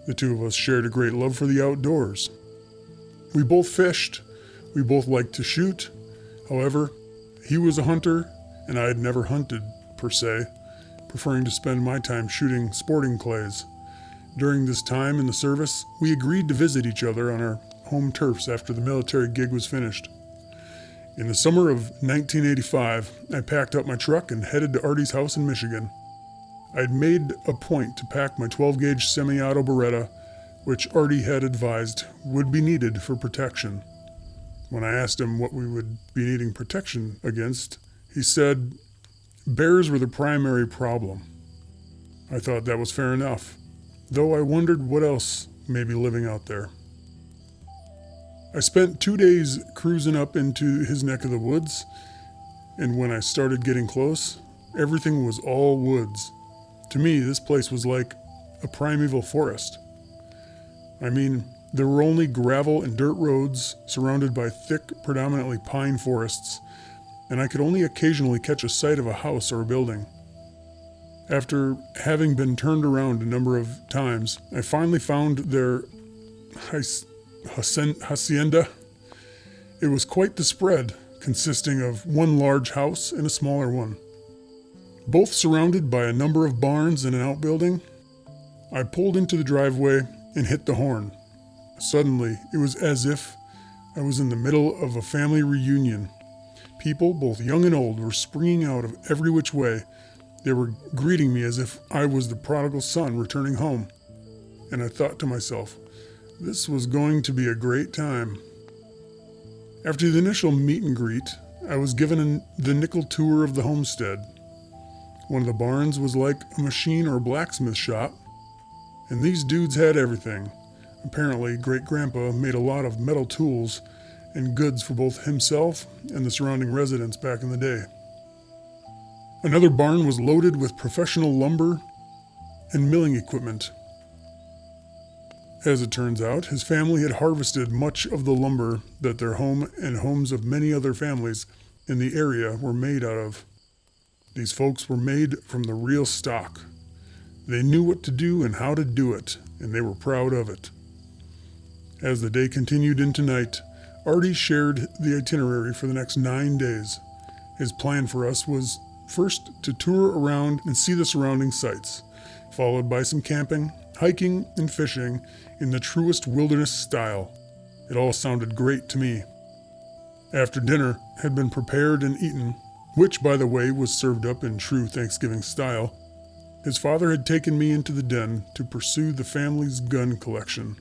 The two of us shared a great love for the outdoors. We both fished. We both liked to shoot. However, he was a hunter, and I had never hunted, per se, preferring to spend my time shooting sporting clays. During this time in the service, we agreed to visit each other on our home turfs after the military gig was finished. In the summer of 1985, I packed up my truck and headed to Artie's house in Michigan. I'd made a point to pack my 12-gauge semi-auto Beretta, which Artie had advised would be needed for protection. When I asked him what we would be needing protection against, he said bears were the primary problem. I thought that was fair enough, though I wondered what else may be living out there. I spent 2 days cruising up into his neck of the woods, and when I started getting close, everything was all woods. To me, this place was like a primeval forest. I mean, there were only gravel and dirt roads surrounded by thick, predominantly pine forests, and I could only occasionally catch a sight of a house or a building. After having been turned around a number of times, I finally found their hacienda. It was quite the spread, consisting of one large house and a smaller one, both surrounded by a number of barns and an outbuilding. I pulled into the driveway and hit the horn. Suddenly, it was as if I was in the middle of a family reunion. People, both young and old, were springing out of every which way. They were greeting me as if I was the prodigal son returning home. And I thought to myself, this was going to be a great time. After the initial meet and greet, I was given the nickel tour of the homestead. One of the barns was like a machine or blacksmith shop, and these dudes had everything. Apparently, Great-Grandpa made a lot of metal tools and goods for both himself and the surrounding residents back in the day. Another barn was loaded with professional lumber and milling equipment. As it turns out, his family had harvested much of the lumber that their home and homes of many other families in the area were made out of. These folks were made from the real stock. They knew what to do and how to do it, and they were proud of it. As the day continued into night, Artie shared the itinerary for the next 9 days. His plan for us was first to tour around and see the surrounding sights, followed by some camping, hiking, and fishing in the truest wilderness style. It all sounded great to me. After dinner had been prepared and eaten, which, by the way, was served up in true Thanksgiving style, his father had taken me into the den to peruse the family's gun collection.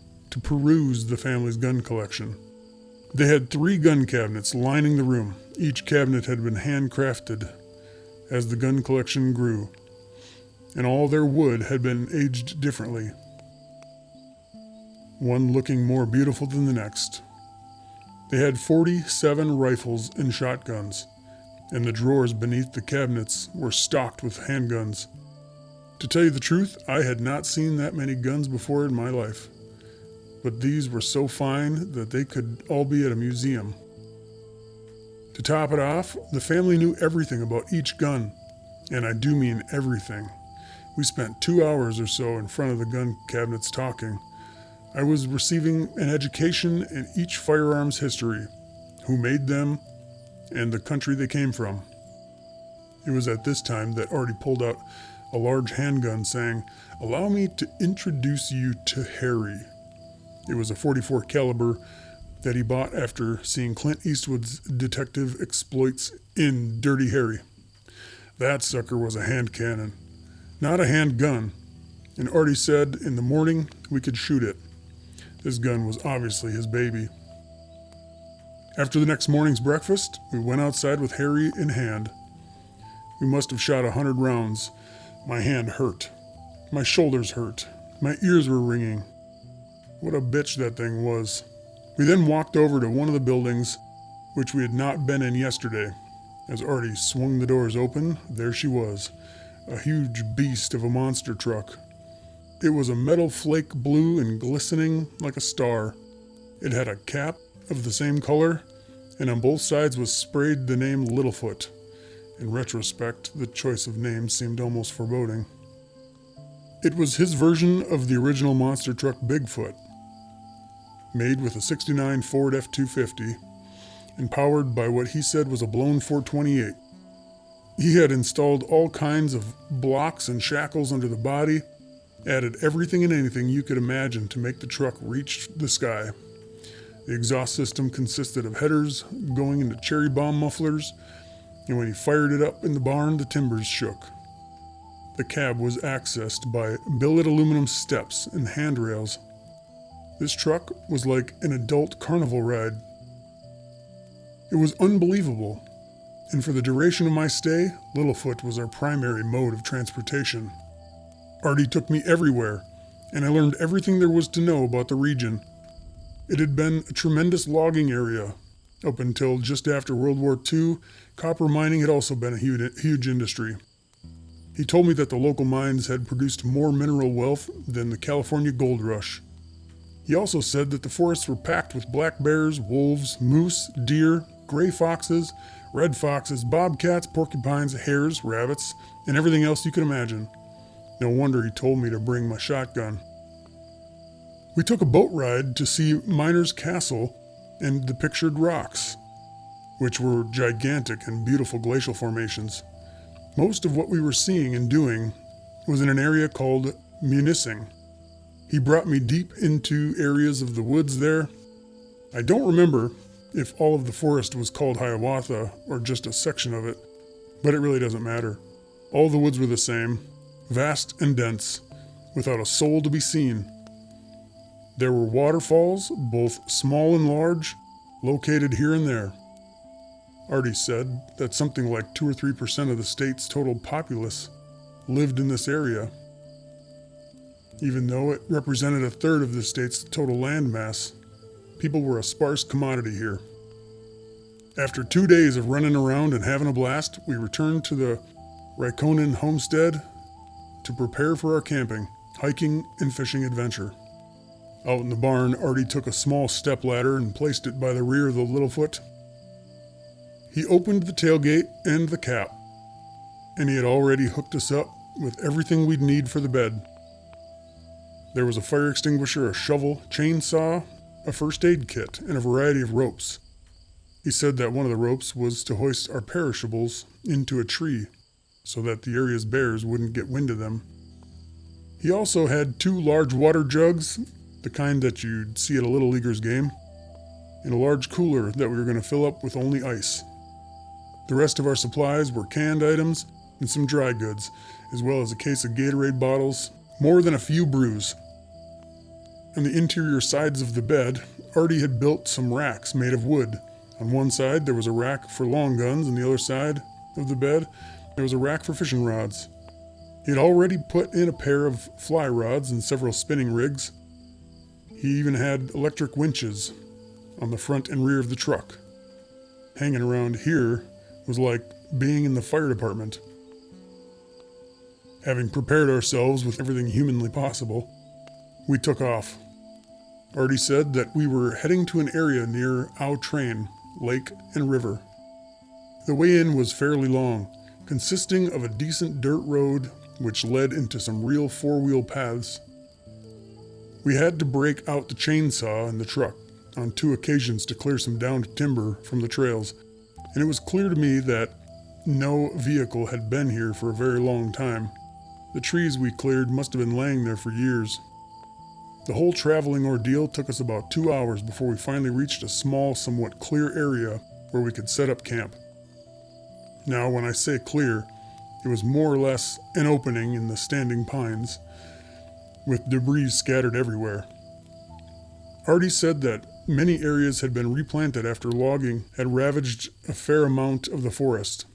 They had 3 gun cabinets lining the room. Each cabinet had been handcrafted as the gun collection grew, and all their wood had been aged differently, one looking more beautiful than the next. They had 47 rifles and shotguns, and the drawers beneath the cabinets were stocked with handguns. To tell you the truth, I had not seen that many guns before in my life, but these were so fine that they could all be at a museum. To top it off, the family knew everything about each gun, and I do mean everything. We spent 2 hours or so in front of the gun cabinets talking. I was receiving an education in each firearm's history, who made them, and the country they came from. It was at this time that Artie pulled out a large handgun saying, "Allow me to introduce you to Harry." It was a .44 caliber that he bought after seeing Clint Eastwood's detective exploits in Dirty Harry. That sucker was a hand cannon, not a handgun, and Artie said in the morning we could shoot it. This gun was obviously his baby. After the next morning's breakfast, we went outside with Harry in hand. We must have shot 100 rounds. My hand hurt. My shoulders hurt. My ears were ringing. What a bitch that thing was. We then walked over to one of the buildings, which we had not been in yesterday. As Artie swung the doors open, there she was, a huge beast of a monster truck. It was a metal flake blue and glistening like a star. It had a cap of the same color, and on both sides was sprayed the name Littlefoot. In retrospect, the choice of names seemed almost foreboding. It was his version of the original monster truck Bigfoot, made with a '69 Ford F-250 and powered by what he said was a blown 428. He had installed all kinds of blocks and shackles under the body, added everything and anything you could imagine to make the truck reach the sky. The exhaust system consisted of headers going into cherry bomb mufflers, and when he fired it up in the barn, the timbers shook. The cab was accessed by billet aluminum steps and handrails. This truck was like an adult carnival ride. It was unbelievable, and for the duration of my stay, Littlefoot was our primary mode of transportation. Artie took me everywhere, and I learned everything there was to know about the region. It had been a tremendous logging area. Up until just after World War II, copper mining had also been a huge industry. He told me that the local mines had produced more mineral wealth than the California gold rush. He also said that the forests were packed with black bears, wolves, moose, deer, gray foxes, red foxes, bobcats, porcupines, hares, rabbits, and everything else you could imagine. No wonder he told me to bring my shotgun. We took a boat ride to see Miner's Castle and the pictured rocks, which were gigantic and beautiful glacial formations. Most of what we were seeing and doing was in an area called Munising. He brought me deep into areas of the woods there. I don't remember if all of the forest was called Hiawatha or just a section of it, but it really doesn't matter. All the woods were the same, vast and dense, without a soul to be seen. There were waterfalls, both small and large, located here and there. Artie said that something like 2 or 3% of the state's total populace lived in this area, even though it represented a third of the state's total land mass. People were a sparse commodity here. After 2 days of running around and having a blast, we returned to the Raikkonen homestead to prepare for our camping, hiking, and fishing adventure. Out in the barn, Artie took a small stepladder and placed it by the rear of the Littlefoot. He opened the tailgate and the cap, and he had already hooked us up with everything we'd need for the bed. There was a fire extinguisher, a shovel, chainsaw, a first aid kit, and a variety of ropes. He said that one of the ropes was to hoist our perishables into a tree so that the area's bears wouldn't get wind of them. He also had 2 large water jugs, the kind that you'd see at a Little Leaguers game, and a large cooler that we were going to fill up with only ice. The rest of our supplies were canned items and some dry goods, as well as a case of Gatorade bottles, more than a few brews. On the interior sides of the bed, Artie had built some racks made of wood. On one side, there was a rack for long guns, and the other side of the bed, there was a rack for fishing rods. He had already put in a pair of fly rods and several spinning rigs. He even had electric winches on the front and rear of the truck. Hanging around here was like being in the fire department. Having prepared ourselves with everything humanly possible, we took off. Artie said that we were heading to an area near Outrain, lake and river. The way in was fairly long, consisting of a decent dirt road which led into some real 4-wheel paths. We had to break out the chainsaw in the truck on 2 occasions to clear some downed timber from the trails, and it was clear to me that no vehicle had been here for a very long time. The trees we cleared must have been laying there for years. The whole traveling ordeal took us about 2 hours before we finally reached a small, somewhat clear area where we could set up camp. Now, when I say clear, it was more or less an opening in the standing pines, with debris scattered everywhere. Artie said that many areas had been replanted after logging had ravaged a fair amount of the forest,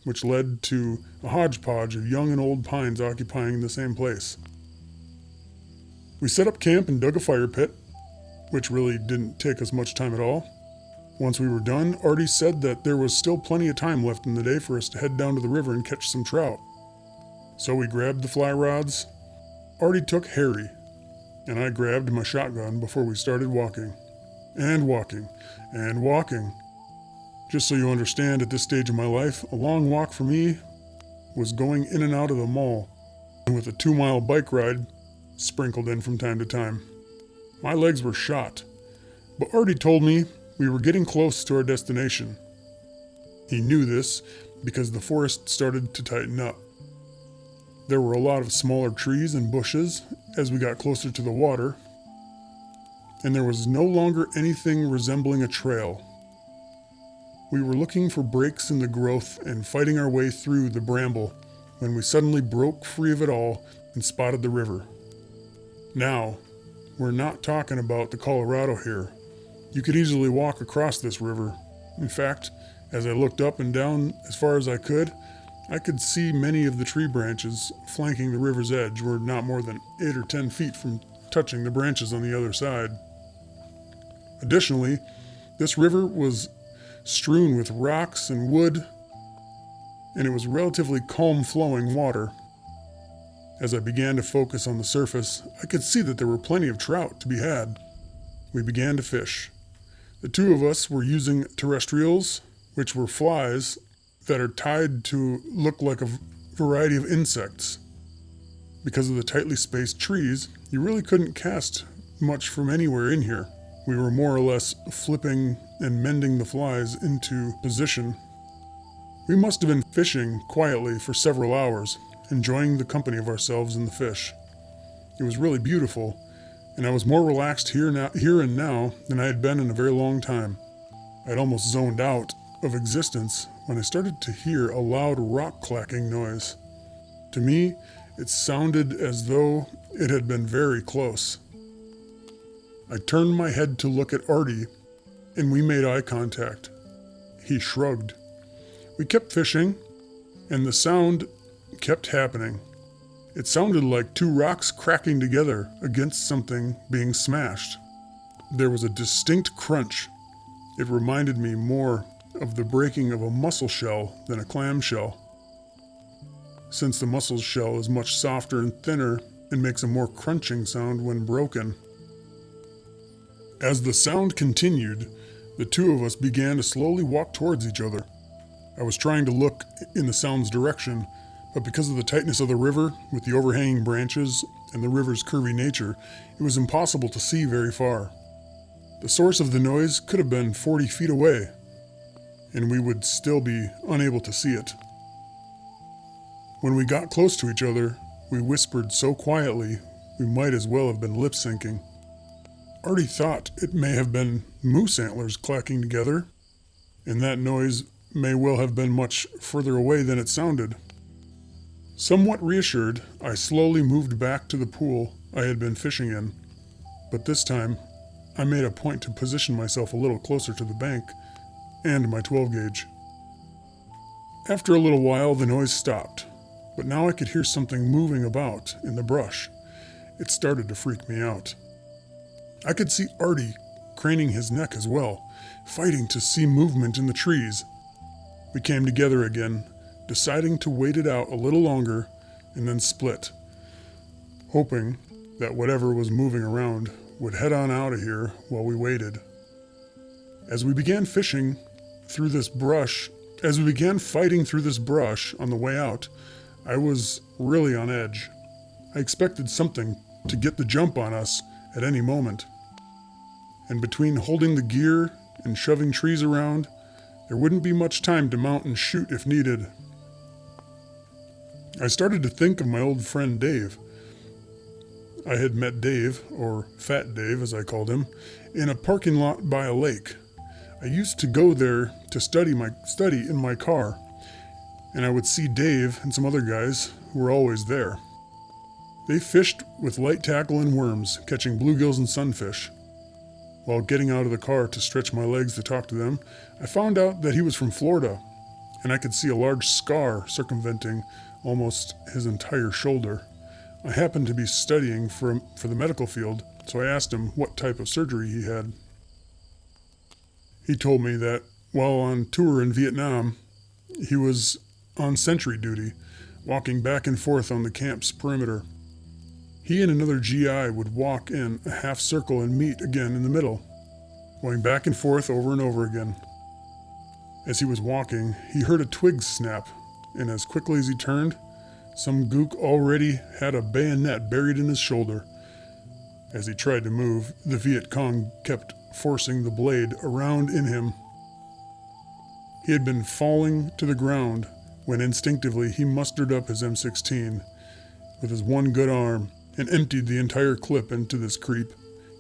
which led to a hodgepodge of young and old pines occupying the same place. We set up camp and dug a fire pit, which really didn't take us much time at all. Once we were done, Artie said that there was still plenty of time left in the day for us to head down to the river and catch some trout. So we grabbed the fly rods. Artie took Harry, and I grabbed my shotgun before we started walking. And walking. And walking. Just so you understand, at this stage of my life, a long walk for me was going in and out of the mall, and with a 2-mile bike ride sprinkled in from time to time. My legs were shot, but Artie told me we were getting close to our destination. He knew this because the forest started to tighten up. There were a lot of smaller trees and bushes as we got closer to the water, and there was no longer anything resembling a trail. We were looking for breaks in the growth and fighting our way through the bramble when we suddenly broke free of it all and spotted the river. Now, we're not talking about the Colorado here. You could easily walk across this river. In fact, as I looked up and down as far as I could see many of the tree branches flanking the river's edge were not more than 8 or 10 feet from touching the branches on the other side. Additionally, this river was strewn with rocks and wood, and it was relatively calm-flowing water. As I began to focus on the surface, I could see that there were plenty of trout to be had. We began to fish. The two of us were using terrestrials, which were flies that are tied to look like a variety of insects. Because of the tightly spaced trees, you really couldn't cast much from anywhere in here. We were more or less flipping and mending the flies into position. We must have been fishing quietly for several hours, enjoying the company of ourselves and the fish. It was really beautiful, and I was more relaxed here and now than I had been in a very long time. I'd almost zoned out of existence when I started to hear a loud rock clacking noise. To me, it sounded as though it had been very close. I turned my head to look at Artie, and we made eye contact. He shrugged. We kept fishing, and the sound kept happening. It sounded like two rocks cracking together against something being smashed. There was a distinct crunch. It reminded me more of the breaking of a mussel shell than a clam shell, since the mussel shell is much softer and thinner and makes a more crunching sound when broken. As the sound continued, the two of us began to slowly walk towards each other. I was trying to look in the sound's direction, but because of the tightness of the river, with the overhanging branches and the river's curvy nature, it was impossible to see very far. The source of the noise could have been 40 feet away, and we would still be unable to see it. When we got close to each other, we whispered so quietly we might as well have been lip-syncing. Artie thought it may have been moose antlers clacking together, and that noise may well have been much further away than it sounded. Somewhat reassured, I slowly moved back to the pool I had been fishing in, but this time I made a point to position myself a little closer to the bank and my 12-gauge. After a little while, the noise stopped, but now I could hear something moving about in the brush. It started to freak me out. I could see Artie craning his neck as well, fighting to see movement in the trees. We came together again, deciding to wait it out a little longer and then split, hoping that whatever was moving around would head on out of here while we waited. As we began fighting through this brush on the way out, I was really on edge. I expected something to get the jump on us at any moment. And between holding the gear and shoving trees around, there wouldn't be much time to mount and shoot if needed. I started to think of my old friend Dave. I had met Dave, or Fat Dave as I called him, in a parking lot by a lake. I used to go there to study in my car, and I would see Dave and some other guys who were always there. They fished with light tackle and worms, catching bluegills and sunfish. While getting out of the car to stretch my legs to talk to them, I found out that he was from Florida, and I could see a large scar circumventing almost his entire shoulder. I happened to be studying for the medical field, so I asked him what type of surgery he had. He told me that while on tour in Vietnam, he was on sentry duty, walking back and forth on the camp's perimeter. He and another GI would walk in a half circle and meet again in the middle, going back and forth over and over again. As he was walking, he heard a twig snap, and as quickly as he turned, some gook already had a bayonet buried in his shoulder. As he tried to move, the Viet Cong kept forcing the blade around in him. He had been falling to the ground when instinctively he mustered up his M16 with his one good arm and emptied the entire clip into this creep,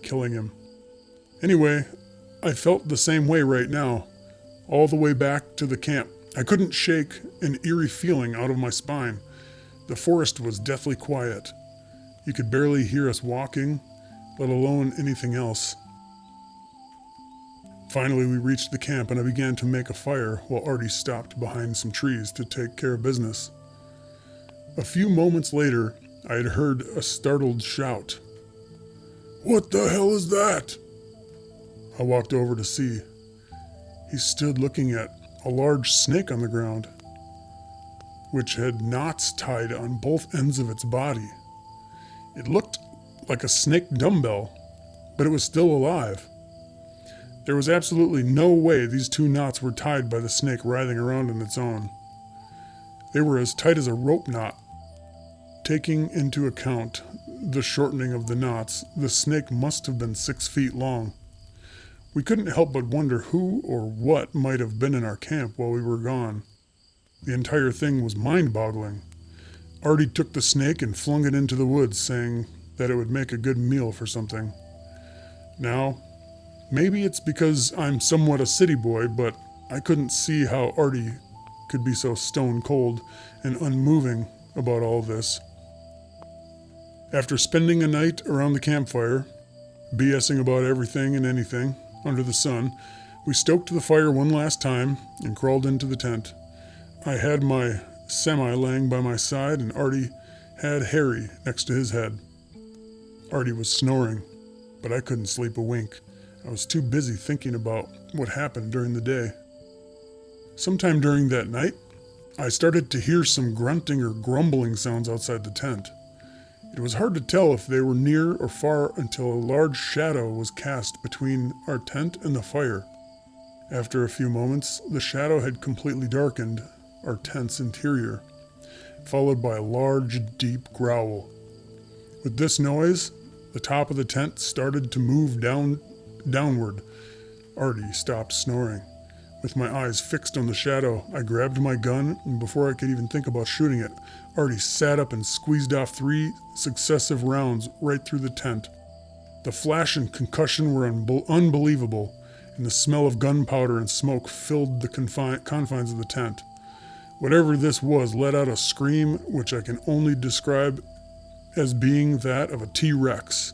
killing him. Anyway, I felt the same way right now, all the way back to the camp. I couldn't shake an eerie feeling out of my spine. The forest was deathly quiet. You could barely hear us walking, let alone anything else. Finally, we reached the camp and I began to make a fire while Artie stopped behind some trees to take care of business. A few moments later, I had heard a startled shout. "What the hell is that?" I walked over to see. He stood looking at a large snake on the ground, which had knots tied on both ends of its body. It looked like a snake dumbbell, but it was still alive. There was absolutely no way these two knots were tied by the snake writhing around on its own. They were as tight as a rope knot. Taking into account the shortening of the knots, the snake must have been 6 feet long. We couldn't help but wonder who or what might have been in our camp while we were gone. The entire thing was mind-boggling. Artie took the snake and flung it into the woods, saying that it would make a good meal for something. Now, maybe it's because I'm somewhat a city boy, but I couldn't see how Artie could be so stone cold and unmoving about all this. After spending a night around the campfire, BSing about everything and anything under the sun, we stoked the fire one last time and crawled into the tent. I had my semi laying by my side and Artie had Harry next to his head. Artie was snoring, but I couldn't sleep a wink. I was too busy thinking about what happened during the day. Sometime during that night, I started to hear some grunting or grumbling sounds outside the tent. It was hard to tell if they were near or far until a large shadow was cast between our tent and the fire. After a few moments, the shadow had completely darkened our tent's interior, followed by a large, deep growl. With this noise, the top of the tent started to move downward. Artie stopped snoring. With my eyes fixed on the shadow, I grabbed my gun, and before I could even think about shooting it, Artie sat up and squeezed off 3 successive rounds right through the tent. The flash and concussion were unbelievable, and the smell of gunpowder and smoke filled the confines of the tent. Whatever this was let out a scream which I can only describe as being that of a T-Rex.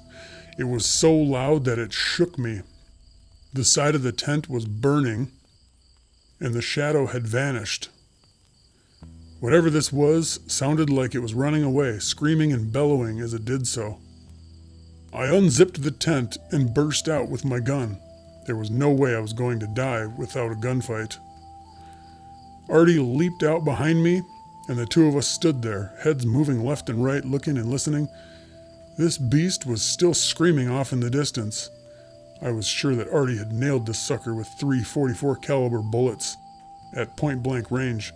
It was so loud that it shook me. The side of the tent was burning, and the shadow had vanished. Whatever this was sounded like it was running away, screaming and bellowing as it did so. I unzipped the tent and burst out with my gun. There was no way I was going to die without a gunfight. Artie leaped out behind me, and the two of us stood there, heads moving left and right, looking and listening. This beast was still screaming off in the distance. I was sure that Artie had nailed this sucker with 3 .44 caliber bullets at point-blank range.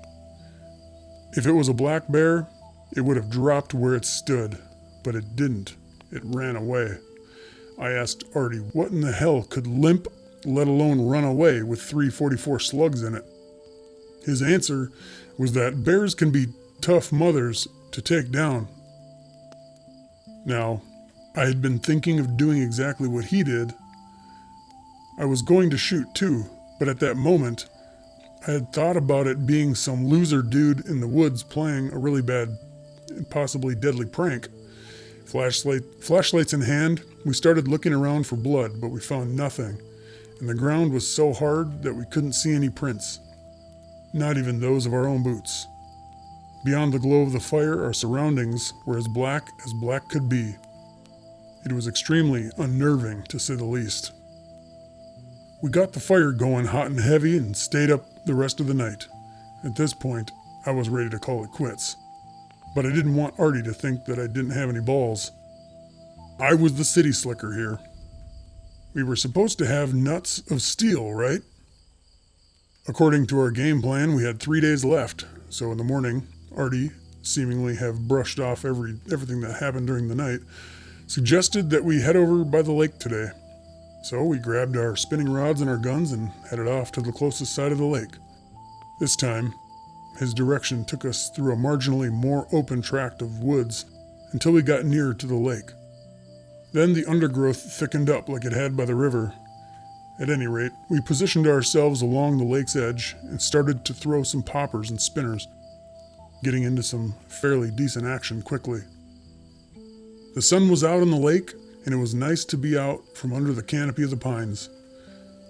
If it was a black bear, it would have dropped where it stood, but it didn't. It ran away. I asked Artie what in the hell could limp, let alone run away with 3 .44 slugs in it. His answer was that bears can be tough mothers to take down. Now, I had been thinking of doing exactly what he did. I was going to shoot too, but at that moment, I had thought about it being some loser dude in the woods playing a really bad and possibly deadly prank. Flashlights in hand, we started looking around for blood, but we found nothing, and the ground was so hard that we couldn't see any prints, not even those of our own boots. Beyond the glow of the fire, our surroundings were as black could be. It was extremely unnerving, to say the least. We got the fire going hot and heavy and stayed up the rest of the night. At this point, I was ready to call it quits. But I didn't want Artie to think that I didn't have any balls. I was the city slicker here. We were supposed to have nuts of steel, right? According to our game plan, we had 3 days left. So in the morning, Artie, seemingly have brushed off everything that happened during the night, suggested that we head over by the lake today. So we grabbed our spinning rods and our guns and headed off to the closest side of the lake. This time, his direction took us through a marginally more open tract of woods until we got near to the lake. Then the undergrowth thickened up like it had by the river. At any rate, we positioned ourselves along the lake's edge and started to throw some poppers and spinners, getting into some fairly decent action quickly. The sun was out on the lake, and it was nice to be out from under the canopy of the pines.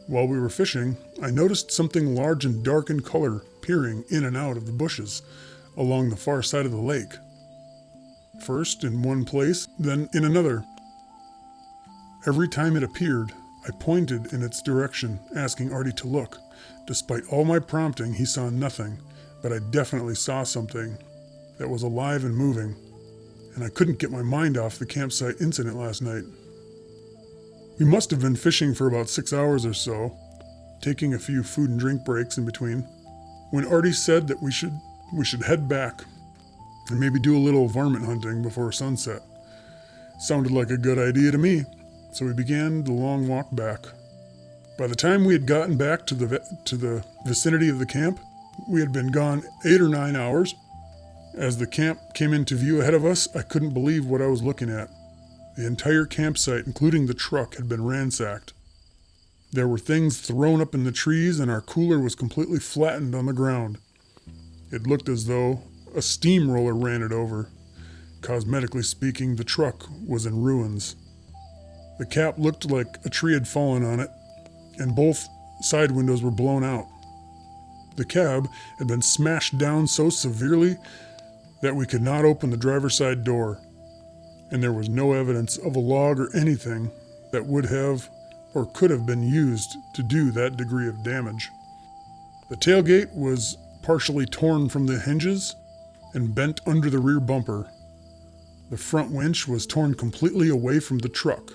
While we were fishing, I noticed something large and dark in color peering in and out of the bushes along the far side of the lake. First in one place, then in another. Every time it appeared, I pointed in its direction, asking Artie to look. Despite all my prompting, he saw nothing, but I definitely saw something that was alive and moving, and I couldn't get my mind off the campsite incident last night. We must have been fishing for about 6 hours or so, taking a few food and drink breaks in between, when Artie said that we should head back and maybe do a little varmint hunting before sunset. Sounded like a good idea to me, so we began the long walk back. By the time we had gotten back to the vicinity of the camp, we had been gone 8 or 9 hours. As the camp came into view ahead of us, I couldn't believe what I was looking at. The entire campsite, including the truck, had been ransacked. There were things thrown up in the trees, and our cooler was completely flattened on the ground. It looked as though a steamroller ran it over. Cosmetically speaking, the truck was in ruins. The cap looked like a tree had fallen on it, and both side windows were blown out. The cab had been smashed down so severely that we could not open the driver's side door, and there was no evidence of a log or anything that would have or could have been used to do that degree of damage. The tailgate was partially torn from the hinges and bent under the rear bumper. The front winch was torn completely away from the truck.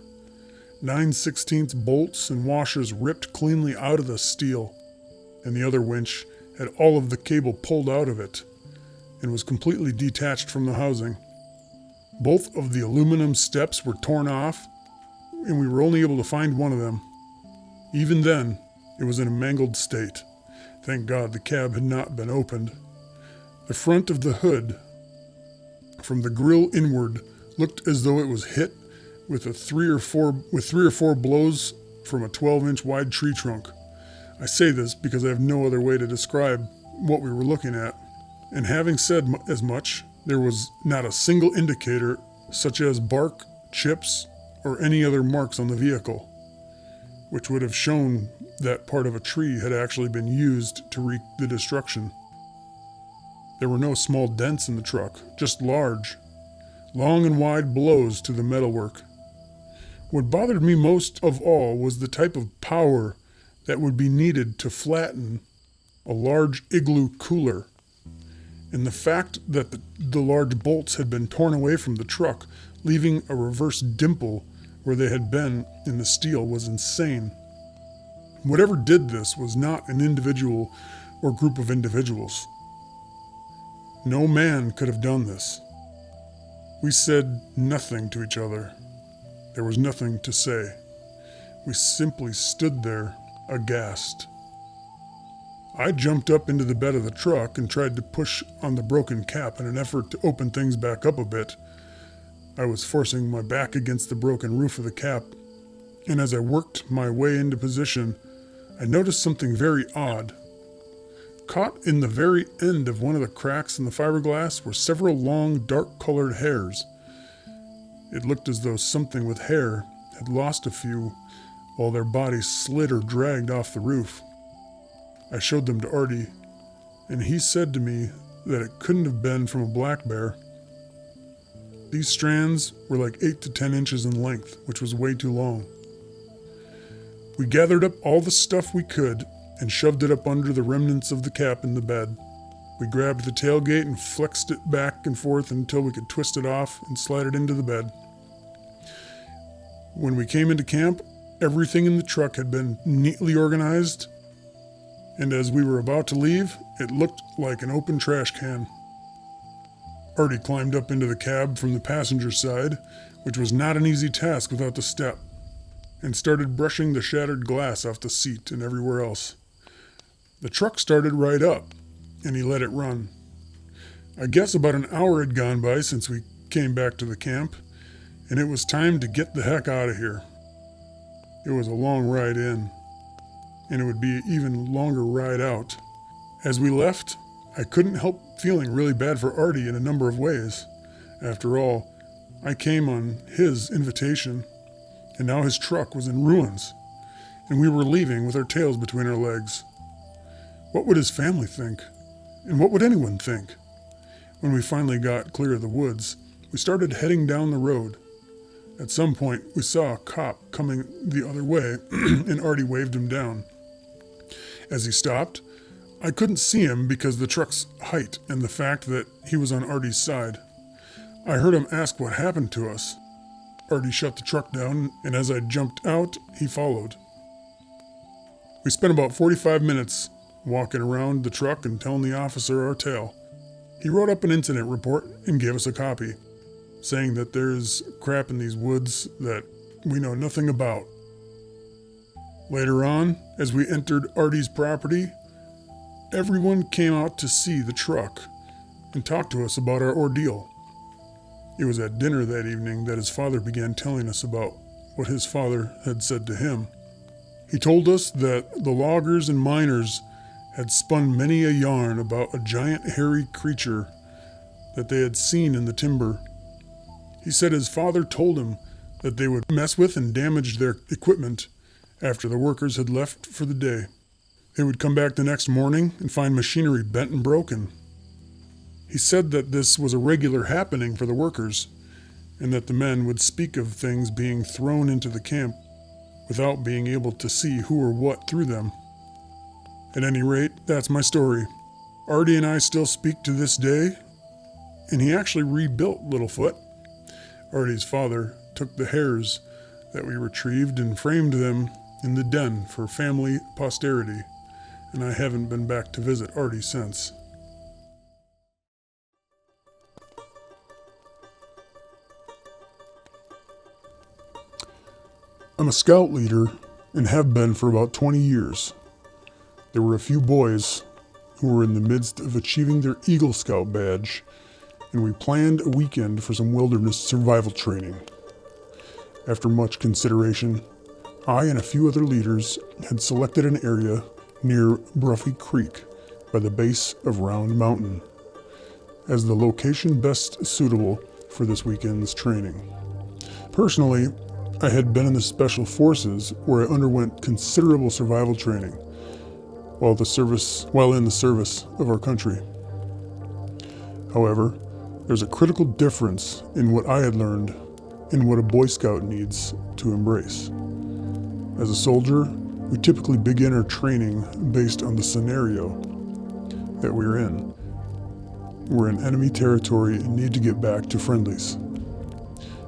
9/16 bolts and washers ripped cleanly out of the steel, and the other winch had all of the cable pulled out of it and was completely detached from the housing. Both of the aluminum steps were torn off, and we were only able to find one of them. Even then, it was in a mangled state. Thank God the cab had not been opened. The front of the hood, from the grill inward, looked as though it was hit with three or four blows from a 12-inch wide tree trunk. I say this because I have no other way to describe what we were looking at. And having said as much, there was not a single indicator, such as bark, chips, or any other marks on the vehicle, which would have shown that part of a tree had actually been used to wreak the destruction. There were no small dents in the truck, just large, long and wide blows to the metalwork. What bothered me most of all was the type of power that would be needed to flatten a large igloo cooler. And the fact that the large bolts had been torn away from the truck, leaving a reverse dimple where they had been in the steel, was insane. Whatever did this was not an individual or group of individuals. No man could have done this. We said nothing to each other. There was nothing to say. We simply stood there, aghast. I jumped up into the bed of the truck and tried to push on the broken cap in an effort to open things back up a bit, I was forcing my back against the broken roof of the cap, and as I worked my way into position, I noticed something very odd. Caught in the very end of one of the cracks in the fiberglass were several long, dark-colored hairs. It looked as though something with hair had lost a few while their bodies slid or dragged off the roof. I showed them to Artie, and he said to me that it couldn't have been from a black bear. These strands were like 8 to 10 inches in length, which was way too long. We gathered up all the stuff we could and shoved it up under the remnants of the cap in the bed. We grabbed the tailgate and flexed it back and forth until we could twist it off and slide it into the bed. When we came into camp, everything in the truck had been neatly organized, and as we were about to leave, it looked like an open trash can. Artie climbed up into the cab from the passenger side, which was not an easy task without the step, and started brushing the shattered glass off the seat and everywhere else. The truck started right up, and he let it run. I guess about an hour had gone by since we came back to the camp, and it was time to get the heck out of here. It was a long ride in, and it would be an even longer ride out. As we left, I couldn't help feeling really bad for Artie in a number of ways. After all, I came on his invitation, and now his truck was in ruins, and we were leaving with our tails between our legs. What would his family think? And what would anyone think? When we finally got clear of the woods, we started heading down the road. At some point, we saw a cop coming the other way, and Artie waved him down. As he stopped, I couldn't see him because of the truck's height and the fact that he was on Artie's side. I heard him ask what happened to us. Artie shut the truck down, and as I jumped out, he followed. We spent about 45 minutes walking around the truck and telling the officer our tale. He wrote up an incident report and gave us a copy, saying that there's crap in these woods that we know nothing about. Later on, as we entered Artie's property, everyone came out to see the truck and talk to us about our ordeal. It was at dinner that evening that his father began telling us about what his father had said to him. He told us that the loggers and miners had spun many a yarn about a giant hairy creature that they had seen in the timber. He said his father told him that they would mess with and damage their equipment after the workers had left for the day. They would come back the next morning and find machinery bent and broken. He said that this was a regular happening for the workers, and that the men would speak of things being thrown into the camp without being able to see who or what threw them. At any rate, that's my story. Artie and I still speak to this day, and he actually rebuilt Littlefoot. Artie's father took the hairs that we retrieved and framed them in the den for family posterity, and I haven't been back to visit Artie since. I'm a scout leader and have been for about 20 years. There were a few boys who were in the midst of achieving their Eagle Scout badge, and we planned a weekend for some wilderness survival training. After much consideration, I and a few other leaders had selected an area near Bruffy Creek by the base of Round Mountain as the location best suitable for this weekend's training. Personally, I had been in the Special Forces where I underwent considerable survival training while in the service of our country. However, there's a critical difference in what I had learned and what a Boy Scout needs to embrace. As a soldier, we typically begin our training based on the scenario that we're in. We're in enemy territory and need to get back to friendlies.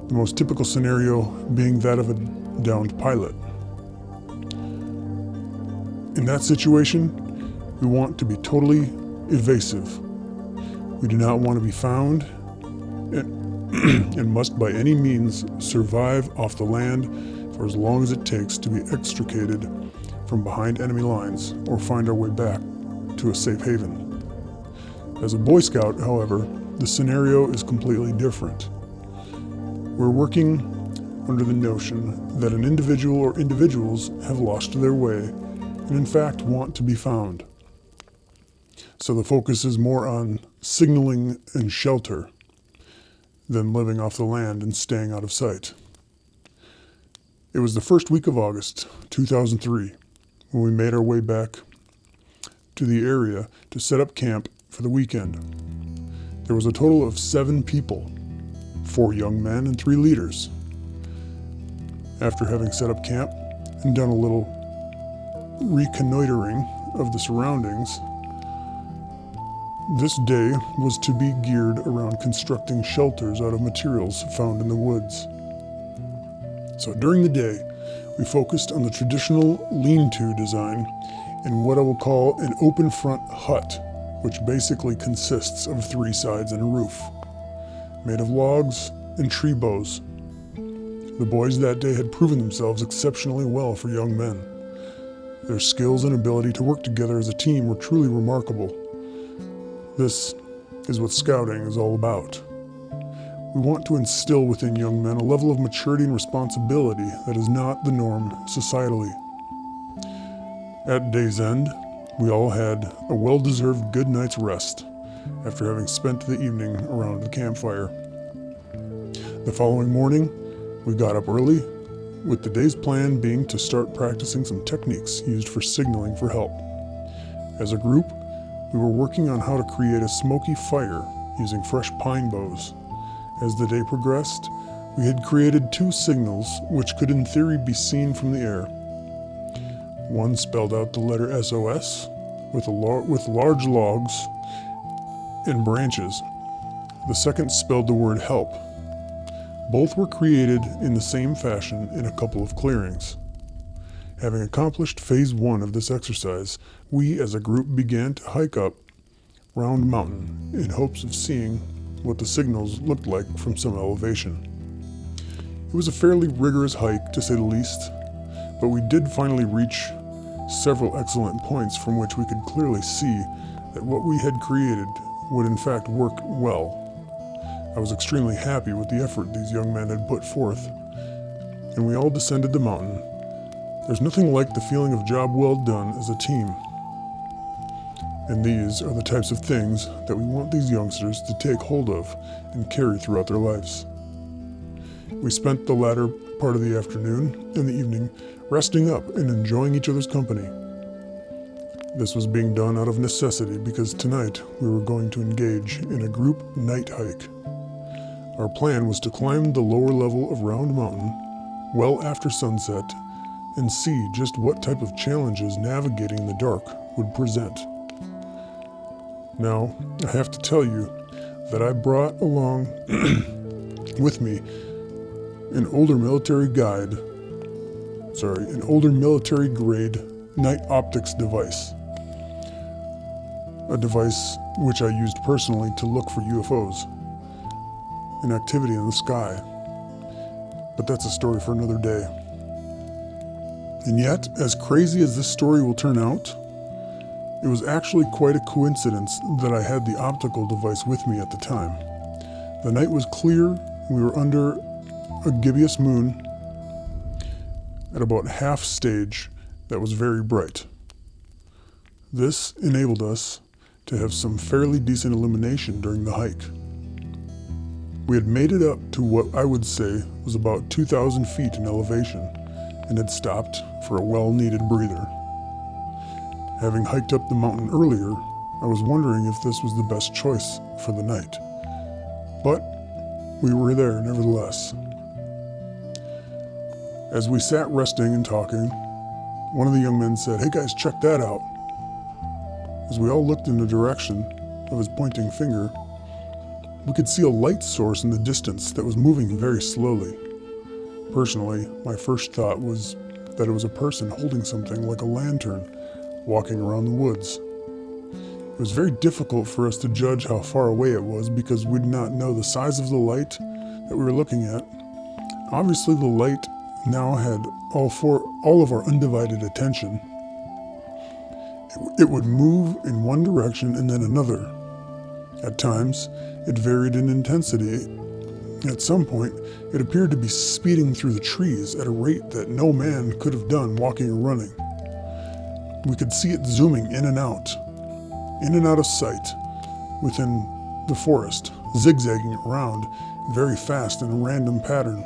The most typical scenario being that of a downed pilot. In that situation, we want to be totally evasive. We do not want to be found and must by any means survive off the land for as long as it takes to be extricated from behind enemy lines or find our way back to a safe haven. As a Boy Scout, however, the scenario is completely different. We're working under the notion that an individual or individuals have lost their way and in fact want to be found. So the focus is more on signaling and shelter than living off the land and staying out of sight. It was the first week of August 2003 when we made our way back to the area to set up camp for the weekend. There was a total of 7 people, 4 young men and 3 leaders. After having set up camp and done a little reconnoitering of the surroundings, this day was to be geared around constructing shelters out of materials found in the woods. So during the day, we focused on the traditional lean-to design in what I will call an open front hut, which basically consists of 3 sides and a roof, made of logs and tree boughs. The boys that day had proven themselves exceptionally well for young men. Their skills and ability to work together as a team were truly remarkable. This is what scouting is all about. We want to instill within young men a level of maturity and responsibility that is not the norm societally. At day's end, we all had a well-deserved good night's rest after having spent the evening around the campfire. The following morning, we got up early, with the day's plan being to start practicing some techniques used for signaling for help. As a group, we were working on how to create a smoky fire using fresh pine boughs. As the day progressed, we had created 2 signals which could in theory be seen from the air. One spelled out the letter SOS with large logs and branches. The second spelled the word help. Both were created in the same fashion in a couple of clearings. Having accomplished phase 1 of this exercise, we as a group began to hike up Round Mountain in hopes of seeing what the signals looked like from some elevation. It was a fairly rigorous hike, to say the least, but we did finally reach several excellent points from which we could clearly see that what we had created would in fact work well. I was extremely happy with the effort these young men had put forth, and we all descended the mountain. There's nothing like the feeling of job well done as a team. And these are the types of things that we want these youngsters to take hold of and carry throughout their lives. We spent the latter part of the afternoon and the evening resting up and enjoying each other's company. This was being done out of necessity because tonight we were going to engage in a group night hike. Our plan was to climb the lower level of Round Mountain well after sunset and see just what type of challenges navigating in the dark would present. Now, I have to tell you that I brought along with me an older military grade night optics device. A device which I used personally to look for UFOs and activity in the sky. But that's a story for another day. And yet, as crazy as this story will turn out, it was actually quite a coincidence that I had the optical device with me at the time. The night was clear, we were under a gibbous moon at about half stage that was very bright. This enabled us to have some fairly decent illumination during the hike. We had made it up to what I would say was about 2,000 feet in elevation and had stopped for a well-needed breather. Having hiked up the mountain earlier, I was wondering if this was the best choice for the night. But we were there nevertheless. As we sat resting and talking, one of the young men said, "Hey guys, check that out." As we all looked in the direction of his pointing finger, we could see a light source in the distance that was moving very slowly. Personally, my first thought was that it was a person holding something like a lantern walking around the woods. It was very difficult for us to judge how far away it was because we did not know the size of the light that we were looking at. Obviously, the light now had all of our undivided attention. It would move in one direction and then another. At times, it varied in intensity, At some point, it appeared to be speeding through the trees at a rate that no man could have done walking or running. We could see it zooming in and out of sight within the forest, zigzagging around very fast in a random pattern.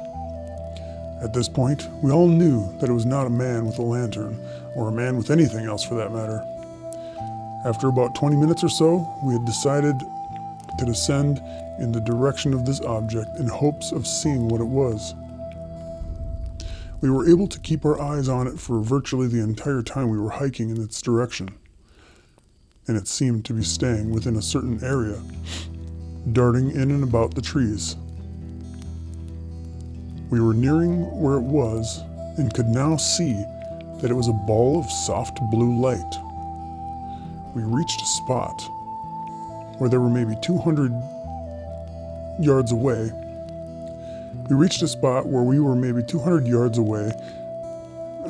At this point, we all knew that it was not a man with a lantern, or a man with anything else for that matter. After about 20 minutes or so, we had decided to descend in the direction of this object in hopes of seeing what it was. We were able to keep our eyes on it for virtually the entire time we were hiking in its direction, and it seemed to be staying within a certain area, darting in and about the trees. We were nearing where it was and could now see that it was a ball of soft blue light. We reached a spot where there were maybe 200 yards away. We reached a spot where we were maybe 200 yards away.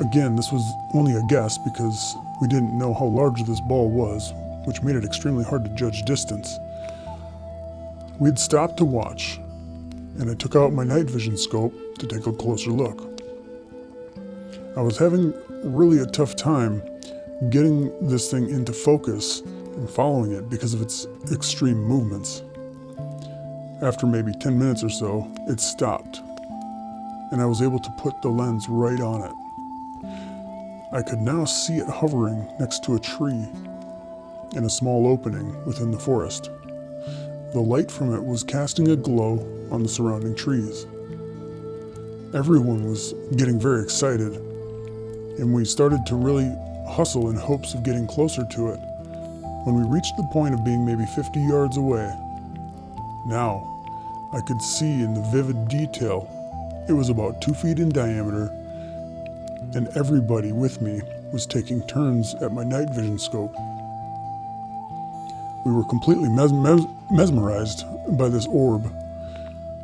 Again, this was only a guess because we didn't know how large this ball was, which made it extremely hard to judge distance. We had stopped to watch, and I took out my night vision scope to take a closer look. I was having really a tough time getting this thing into focus and following it because of its extreme movements. After maybe 10 minutes or so, it stopped, and I was able to put the lens right on it. I could now see it hovering next to a tree in a small opening within the forest. The light from it was casting a glow on the surrounding trees. Everyone was getting very excited, and we started to really hustle in hopes of getting closer to it. When we reached the point of being maybe 50 yards away, now I could see in the vivid detail it was about 2 feet in diameter, and everybody with me was taking turns at my night vision scope. We were completely mesmerized by this orb.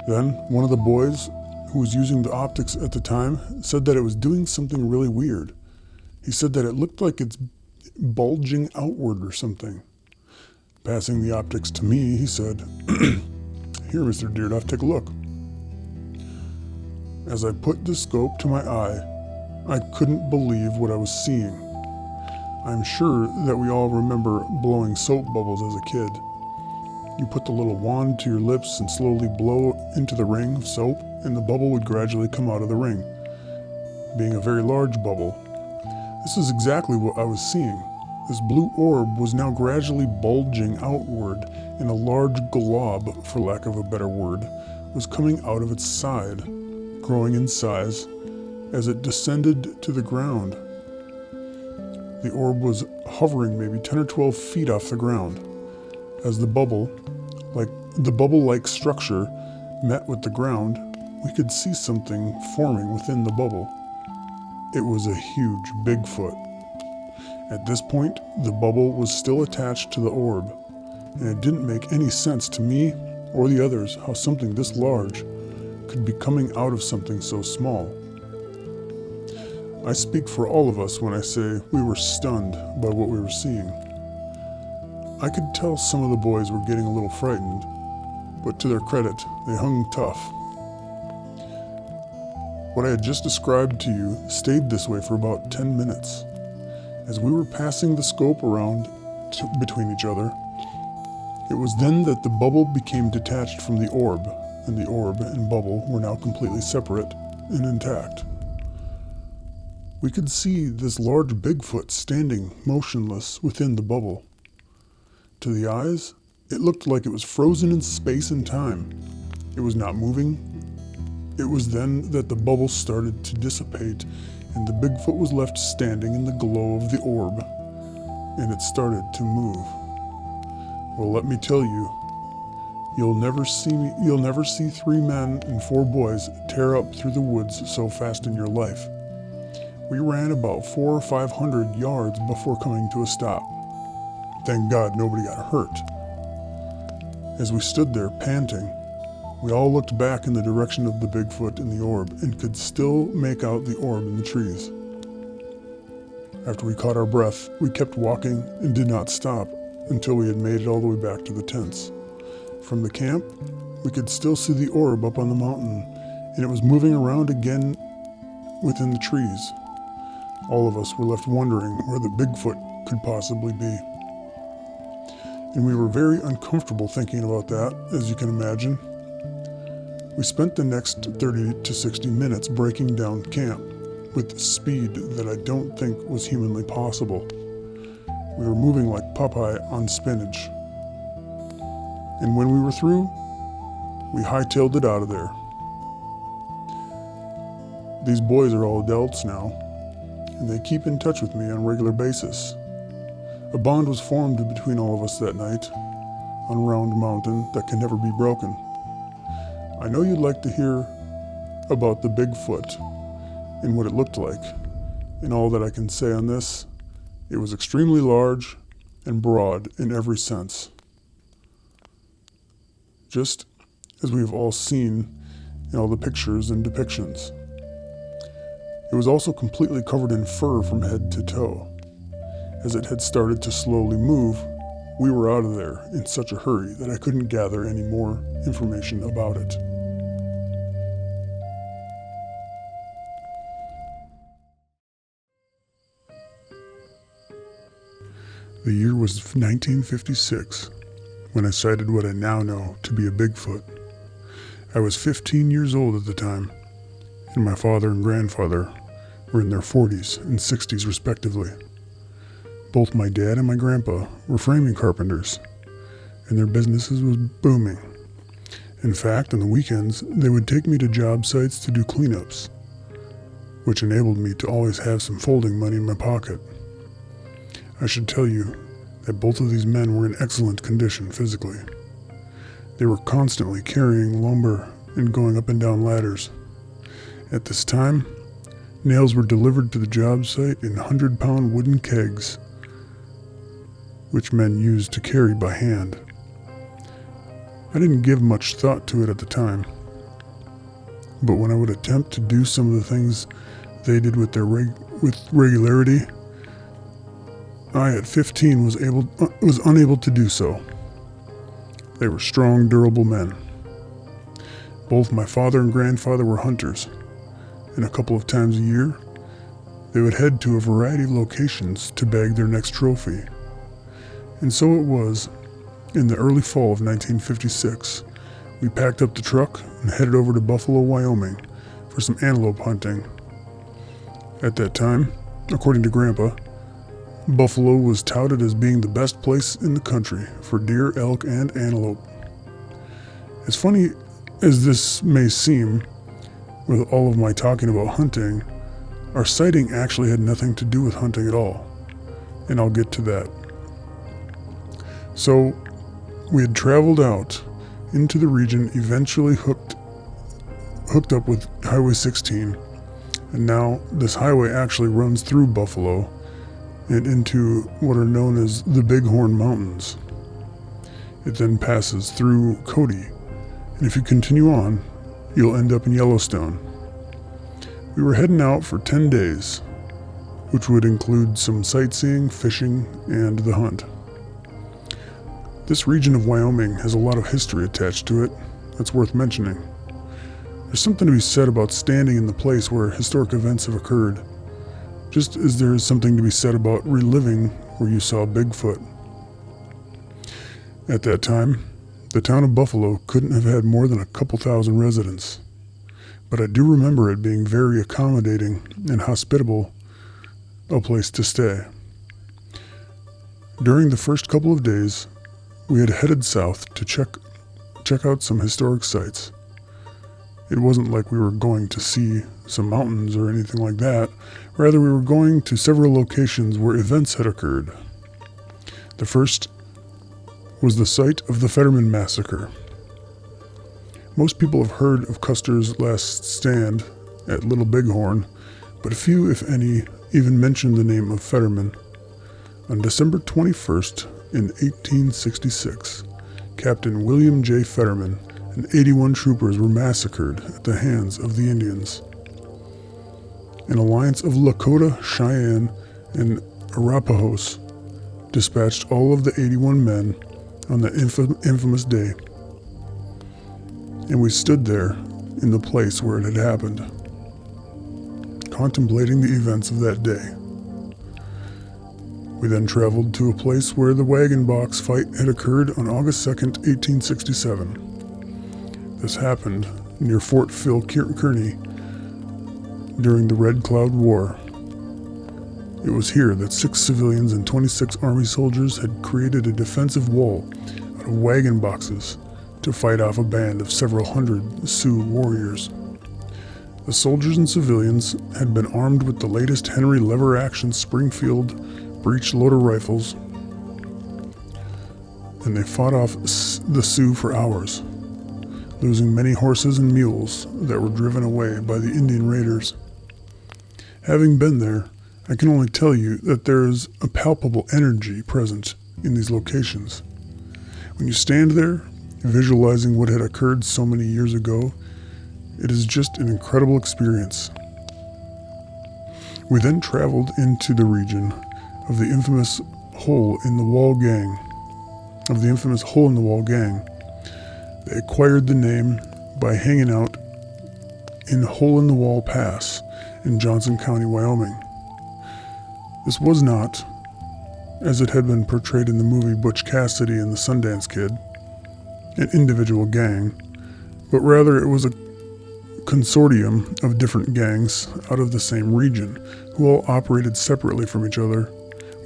Then one of the boys who was using the optics at the time said that it was doing something really weird. He said that it looked like it's bulging outward or something. Passing the optics to me, he said, "Here, Mr. Deerduff, take a look." As I put the scope to my eye, I couldn't believe what I was seeing. I'm sure that we all remember blowing soap bubbles as a kid. You put the little wand to your lips and slowly blow into the ring of soap, and the bubble would gradually come out of the ring, being a very large bubble. This is exactly what I was seeing. This blue orb was now gradually bulging outward, and a large glob, for lack of a better word, was coming out of its side, growing in size as it descended to the ground. The orb was hovering maybe 10 or 12 feet off the ground. As the bubble-like structure met with the ground, we could see something forming within the bubble. It was a huge Bigfoot. At this point, the bubble was still attached to the orb, and it didn't make any sense to me or the others how something this large could be coming out of something so small. I speak for all of us when I say we were stunned by what we were seeing. I could tell some of the boys were getting a little frightened, but to their credit, they hung tough. What I had just described to you stayed this way for about 10 minutes. As we were passing the scope around between each other, it was then that the bubble became detached from the orb, and the orb and bubble were now completely separate and intact. We could see this large Bigfoot standing motionless within the bubble. To the eyes, it looked like it was frozen in space and time. It was not moving. It was then that the bubble started to dissipate, and the Bigfoot was left standing in the glow of the orb, and it started to move. Well, let me tell you, you'll never see 3 men and 4 boys tear up through the woods so fast in your life. We ran about 400 or 500 yards before coming to a stop. Thank God nobody got hurt. As we stood there panting, we all looked back in the direction of the Bigfoot and the orb and could still make out the orb in the trees. After we caught our breath, we kept walking and did not stop until we had made it all the way back to the tents. From the camp, we could still see the orb up on the mountain, and it was moving around again within the trees. All of us were left wondering where the Bigfoot could possibly be. And we were very uncomfortable thinking about that, as you can imagine. We spent the next 30 to 60 minutes breaking down camp with speed that I don't think was humanly possible. We were moving like Popeye on spinach. And when we were through, we hightailed it out of there. These boys are all adults now, and they keep in touch with me on a regular basis. A bond was formed between all of us that night on Round Mountain that can never be broken. I know you'd like to hear about the Bigfoot and what it looked like, and all that I can say on this, it was extremely large and broad in every sense, just as we have all seen in all the pictures and depictions. It was also completely covered in fur from head to toe. As it had started to slowly move, we were out of there in such a hurry that I couldn't gather any more information about it. The year was 1956 when I sighted what I now know to be a Bigfoot. I was 15 years old at the time, and my father and grandfather were in their 40s and 60s respectively. Both my dad and my grandpa were framing carpenters, and their businesses was booming. In fact, on the weekends, they would take me to job sites to do cleanups, which enabled me to always have some folding money in my pocket. I should tell you that both of these men were in excellent condition physically. They were constantly carrying lumber and going up and down ladders. At this time, nails were delivered to the job site in 100-pound wooden kegs, which men used to carry by hand. I didn't give much thought to it at the time, but when I would attempt to do some of the things they did with regularity, I, at 15, was unable to do so. They were strong, durable men. Both my father and grandfather were hunters, and a couple of times a year, they would head to a variety of locations to bag their next trophy. And so it was, in the early fall of 1956, we packed up the truck and headed over to Buffalo, Wyoming for some antelope hunting. At that time, according to Grandpa, Buffalo was touted as being the best place in the country for deer, elk, and antelope. As funny as this may seem, with all of my talking about hunting, our sighting actually had nothing to do with hunting at all, and I'll get to that. So, we had traveled out into the region, eventually hooked up with Highway 16, and now this highway actually runs through Buffalo and into what are known as the Bighorn Mountains. It then passes through Cody, and if you continue on, you'll end up in Yellowstone. We were heading out for 10 days, which would include some sightseeing, fishing, and the hunt. This region of Wyoming has a lot of history attached to it that's worth mentioning. There's something to be said about standing in the place where historic events have occurred, just as there is something to be said about reliving where you saw Bigfoot. At that time, the town of Buffalo couldn't have had more than a couple thousand residents, but I do remember it being very accommodating and hospitable a place to stay. During the first couple of days, we had headed south to check out some historic sites. It wasn't like we were going to see some mountains or anything like that. Rather, we were going to several locations where events had occurred. The first was the site of the Fetterman Massacre. Most people have heard of Custer's last stand at Little Bighorn, but few, if any, even mention the name of Fetterman. On December 21st, in 1866, Captain William J. Fetterman and 81 troopers were massacred at the hands of the Indians. An alliance of Lakota, Cheyenne, and Arapahoes dispatched all of the 81 men on the infamous day. and we stood there in the place where it had happened, contemplating the events of that day. We then traveled to a place where the wagon box fight had occurred on August 2nd, 1867. This happened near Fort Phil Kearny during the Red Cloud War. It was here that 6 civilians and 26 Army soldiers had created a defensive wall out of wagon boxes to fight off a band of several hundred Sioux warriors. The soldiers and civilians had been armed with the latest Henry lever-action Springfield breech-loader rifles, and they fought off the Sioux for hours, losing many horses and mules that were driven away by the Indian raiders. Having been there, I can only tell you that there is a palpable energy present in these locations. When you stand there, visualizing what had occurred so many years ago, it is just an incredible experience. We then traveled into the region of the infamous Hole in the Wall Gang. They acquired the name by hanging out in Hole in the Wall Pass in Johnson County, Wyoming. This was not, as it had been portrayed in the movie Butch Cassidy and the Sundance Kid, an individual gang, but rather it was a consortium of different gangs out of the same region, who all operated separately from each other,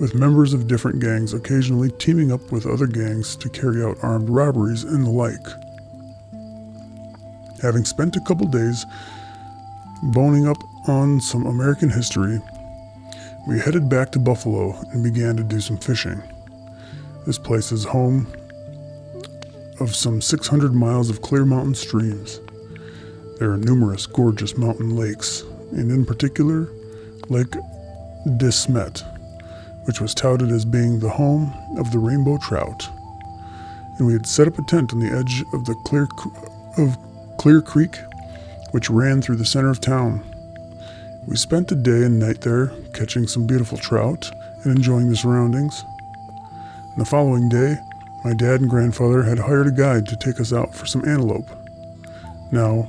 with members of different gangs occasionally teaming up with other gangs to carry out armed robberies and the like. Having spent a couple days boning up on some American history, we headed back to Buffalo and began to do some fishing. This place is home of some 600 miles of clear mountain streams. There are numerous gorgeous mountain lakes, and in particular, Lake de Smet, which was touted as being the home of the rainbow trout. And we had set up a tent on the edge of the Clear Creek, which ran through the center of town. We spent a day and night there, catching some beautiful trout and enjoying the surroundings. And the following day, my dad and grandfather had hired a guide to take us out for some antelope. Now,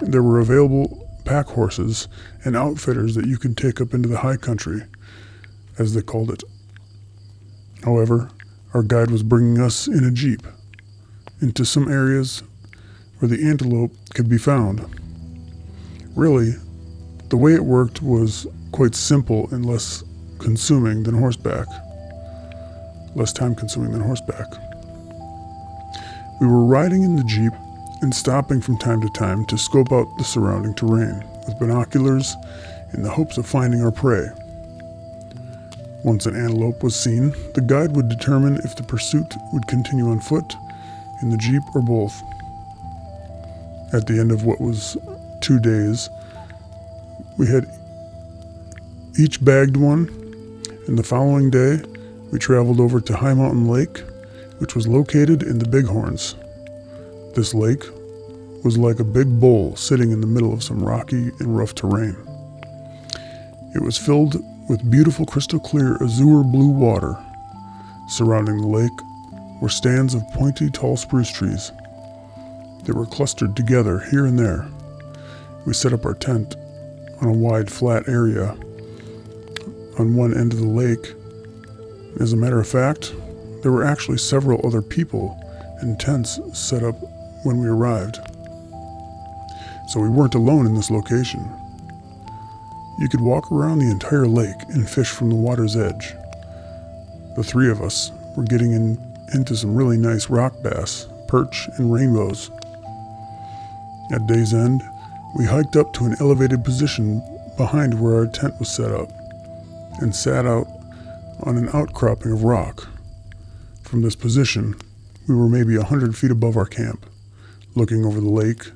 there were available pack horses and outfitters that you could take up into the high country, as they called it. However, our guide was bringing us in a jeep into some areas where the antelope could be found. Really, the way it worked was quite simple and less time consuming than horseback. We were riding in the jeep and stopping from time to time to scope out the surrounding terrain with binoculars in the hopes of finding our prey. Once an antelope was seen, the guide would determine if the pursuit would continue on foot, in the jeep, or both. At the end of what was 2 days, we had each bagged one, and the following day, we traveled over to High Mountain Lake, which was located in the Bighorns. This lake was like a big bowl sitting in the middle of some rocky and rough terrain. It was filled with beautiful crystal clear azure blue water. Surrounding the lake were stands of pointy tall spruce trees. They were clustered together here and there. We set up our tent on a wide flat area on one end of the lake. As a matter of fact, there were actually several other people and tents set up when we arrived. So we weren't alone in this location. You could walk around the entire lake and fish from the water's edge. The three of us were getting into some really nice rock bass, perch, and rainbows. At day's end, we hiked up to an elevated position behind where our tent was set up and sat out on an outcropping of rock. From this position, we were maybe 100 feet above our camp, looking over the lake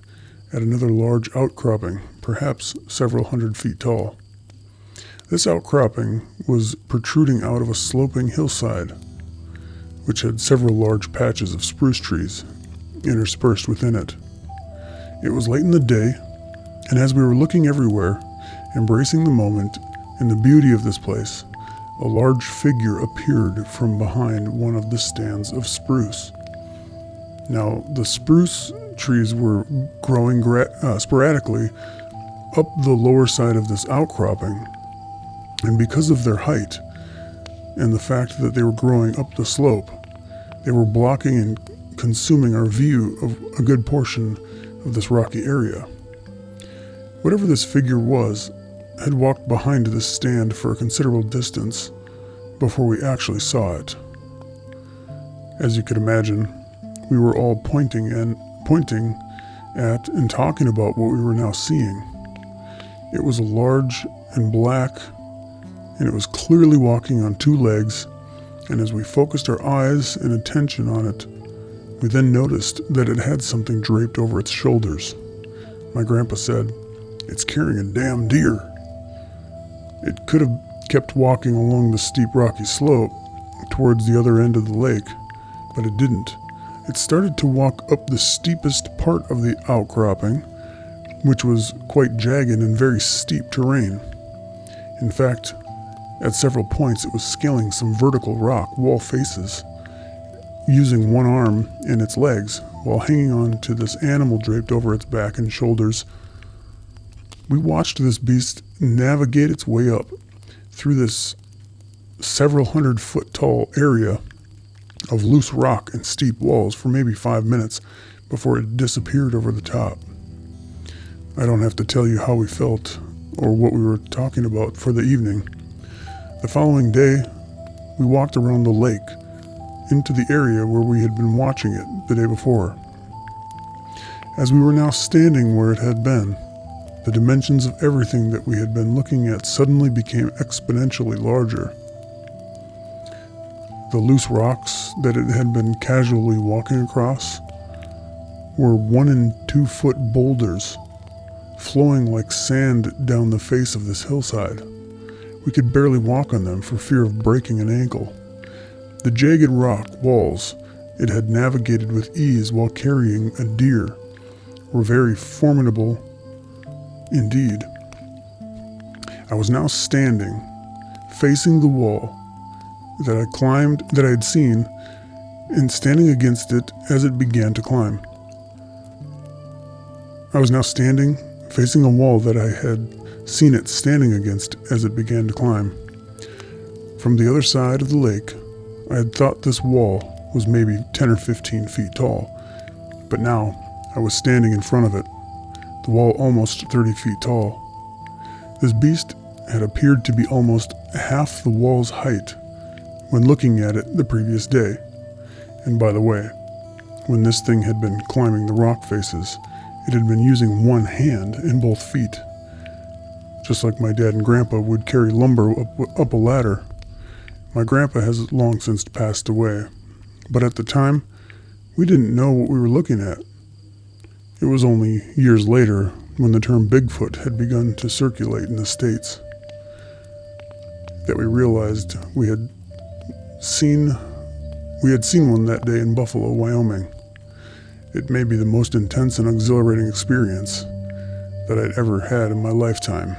at another large outcropping, perhaps several hundred feet tall. This outcropping was protruding out of a sloping hillside, which had several large patches of spruce trees interspersed within it. It was late in the day, and as we were looking everywhere, embracing the moment and the beauty of this place, a large figure appeared from behind one of the stands of spruce. Now, the spruce trees were growing sporadically up the lower side of this outcropping, and because of their height and the fact that they were growing up the slope, they were blocking and consuming our view of a good portion of this rocky area. Whatever this figure was had walked behind this stand for a considerable distance before we actually saw it. As you could imagine, we were all pointing at and talking about what we were now seeing. It was large and black, and it was clearly walking on two legs, and as we focused our eyes and attention on it, we then noticed that it had something draped over its shoulders. My grandpa said, "It's carrying a damn deer." It could have kept walking along the steep rocky slope towards the other end of the lake, but it didn't. It started to walk up the steepest part of the outcropping, which was quite jagged and very steep terrain. In fact, at several points it was scaling some vertical rock wall faces, using one arm and its legs while hanging on to this animal draped over its back and shoulders. We watched this beast navigate its way up through this several 100-foot tall area of loose rock and steep walls for maybe 5 minutes before it disappeared over the top. I don't have to tell you how we felt or what we were talking about for the evening. The following day, we walked around the lake into the area where we had been watching it the day before. As we were now standing where it had been, the dimensions of everything that we had been looking at suddenly became exponentially larger. The loose rocks that it had been casually walking across were 1 and 2 foot boulders flowing like sand down the face of this hillside. We could barely walk on them for fear of breaking an ankle. The jagged rock walls it had navigated with ease while carrying a deer were very formidable indeed. I was now standing, facing the wall that I had seen, and standing against it as it began to climb. I was now standing, facing a wall that I had seen it standing against as it began to climb. From the other side of the lake, I had thought this wall was maybe 10 or 15 feet tall, but now I was standing in front of it, the wall almost 30 feet tall. This beast had appeared to be almost half the wall's height when looking at it the previous day. And by the way, when this thing had been climbing the rock faces, it had been using one hand and both feet, just like my dad and grandpa would carry lumber up a ladder. My grandpa has long since passed away, but at the time, we didn't know what we were looking at. It was only years later when the term Bigfoot had begun to circulate in the States that we realized we had seen one that day in Buffalo, Wyoming. It may be the most intense and exhilarating experience that I'd ever had in my lifetime.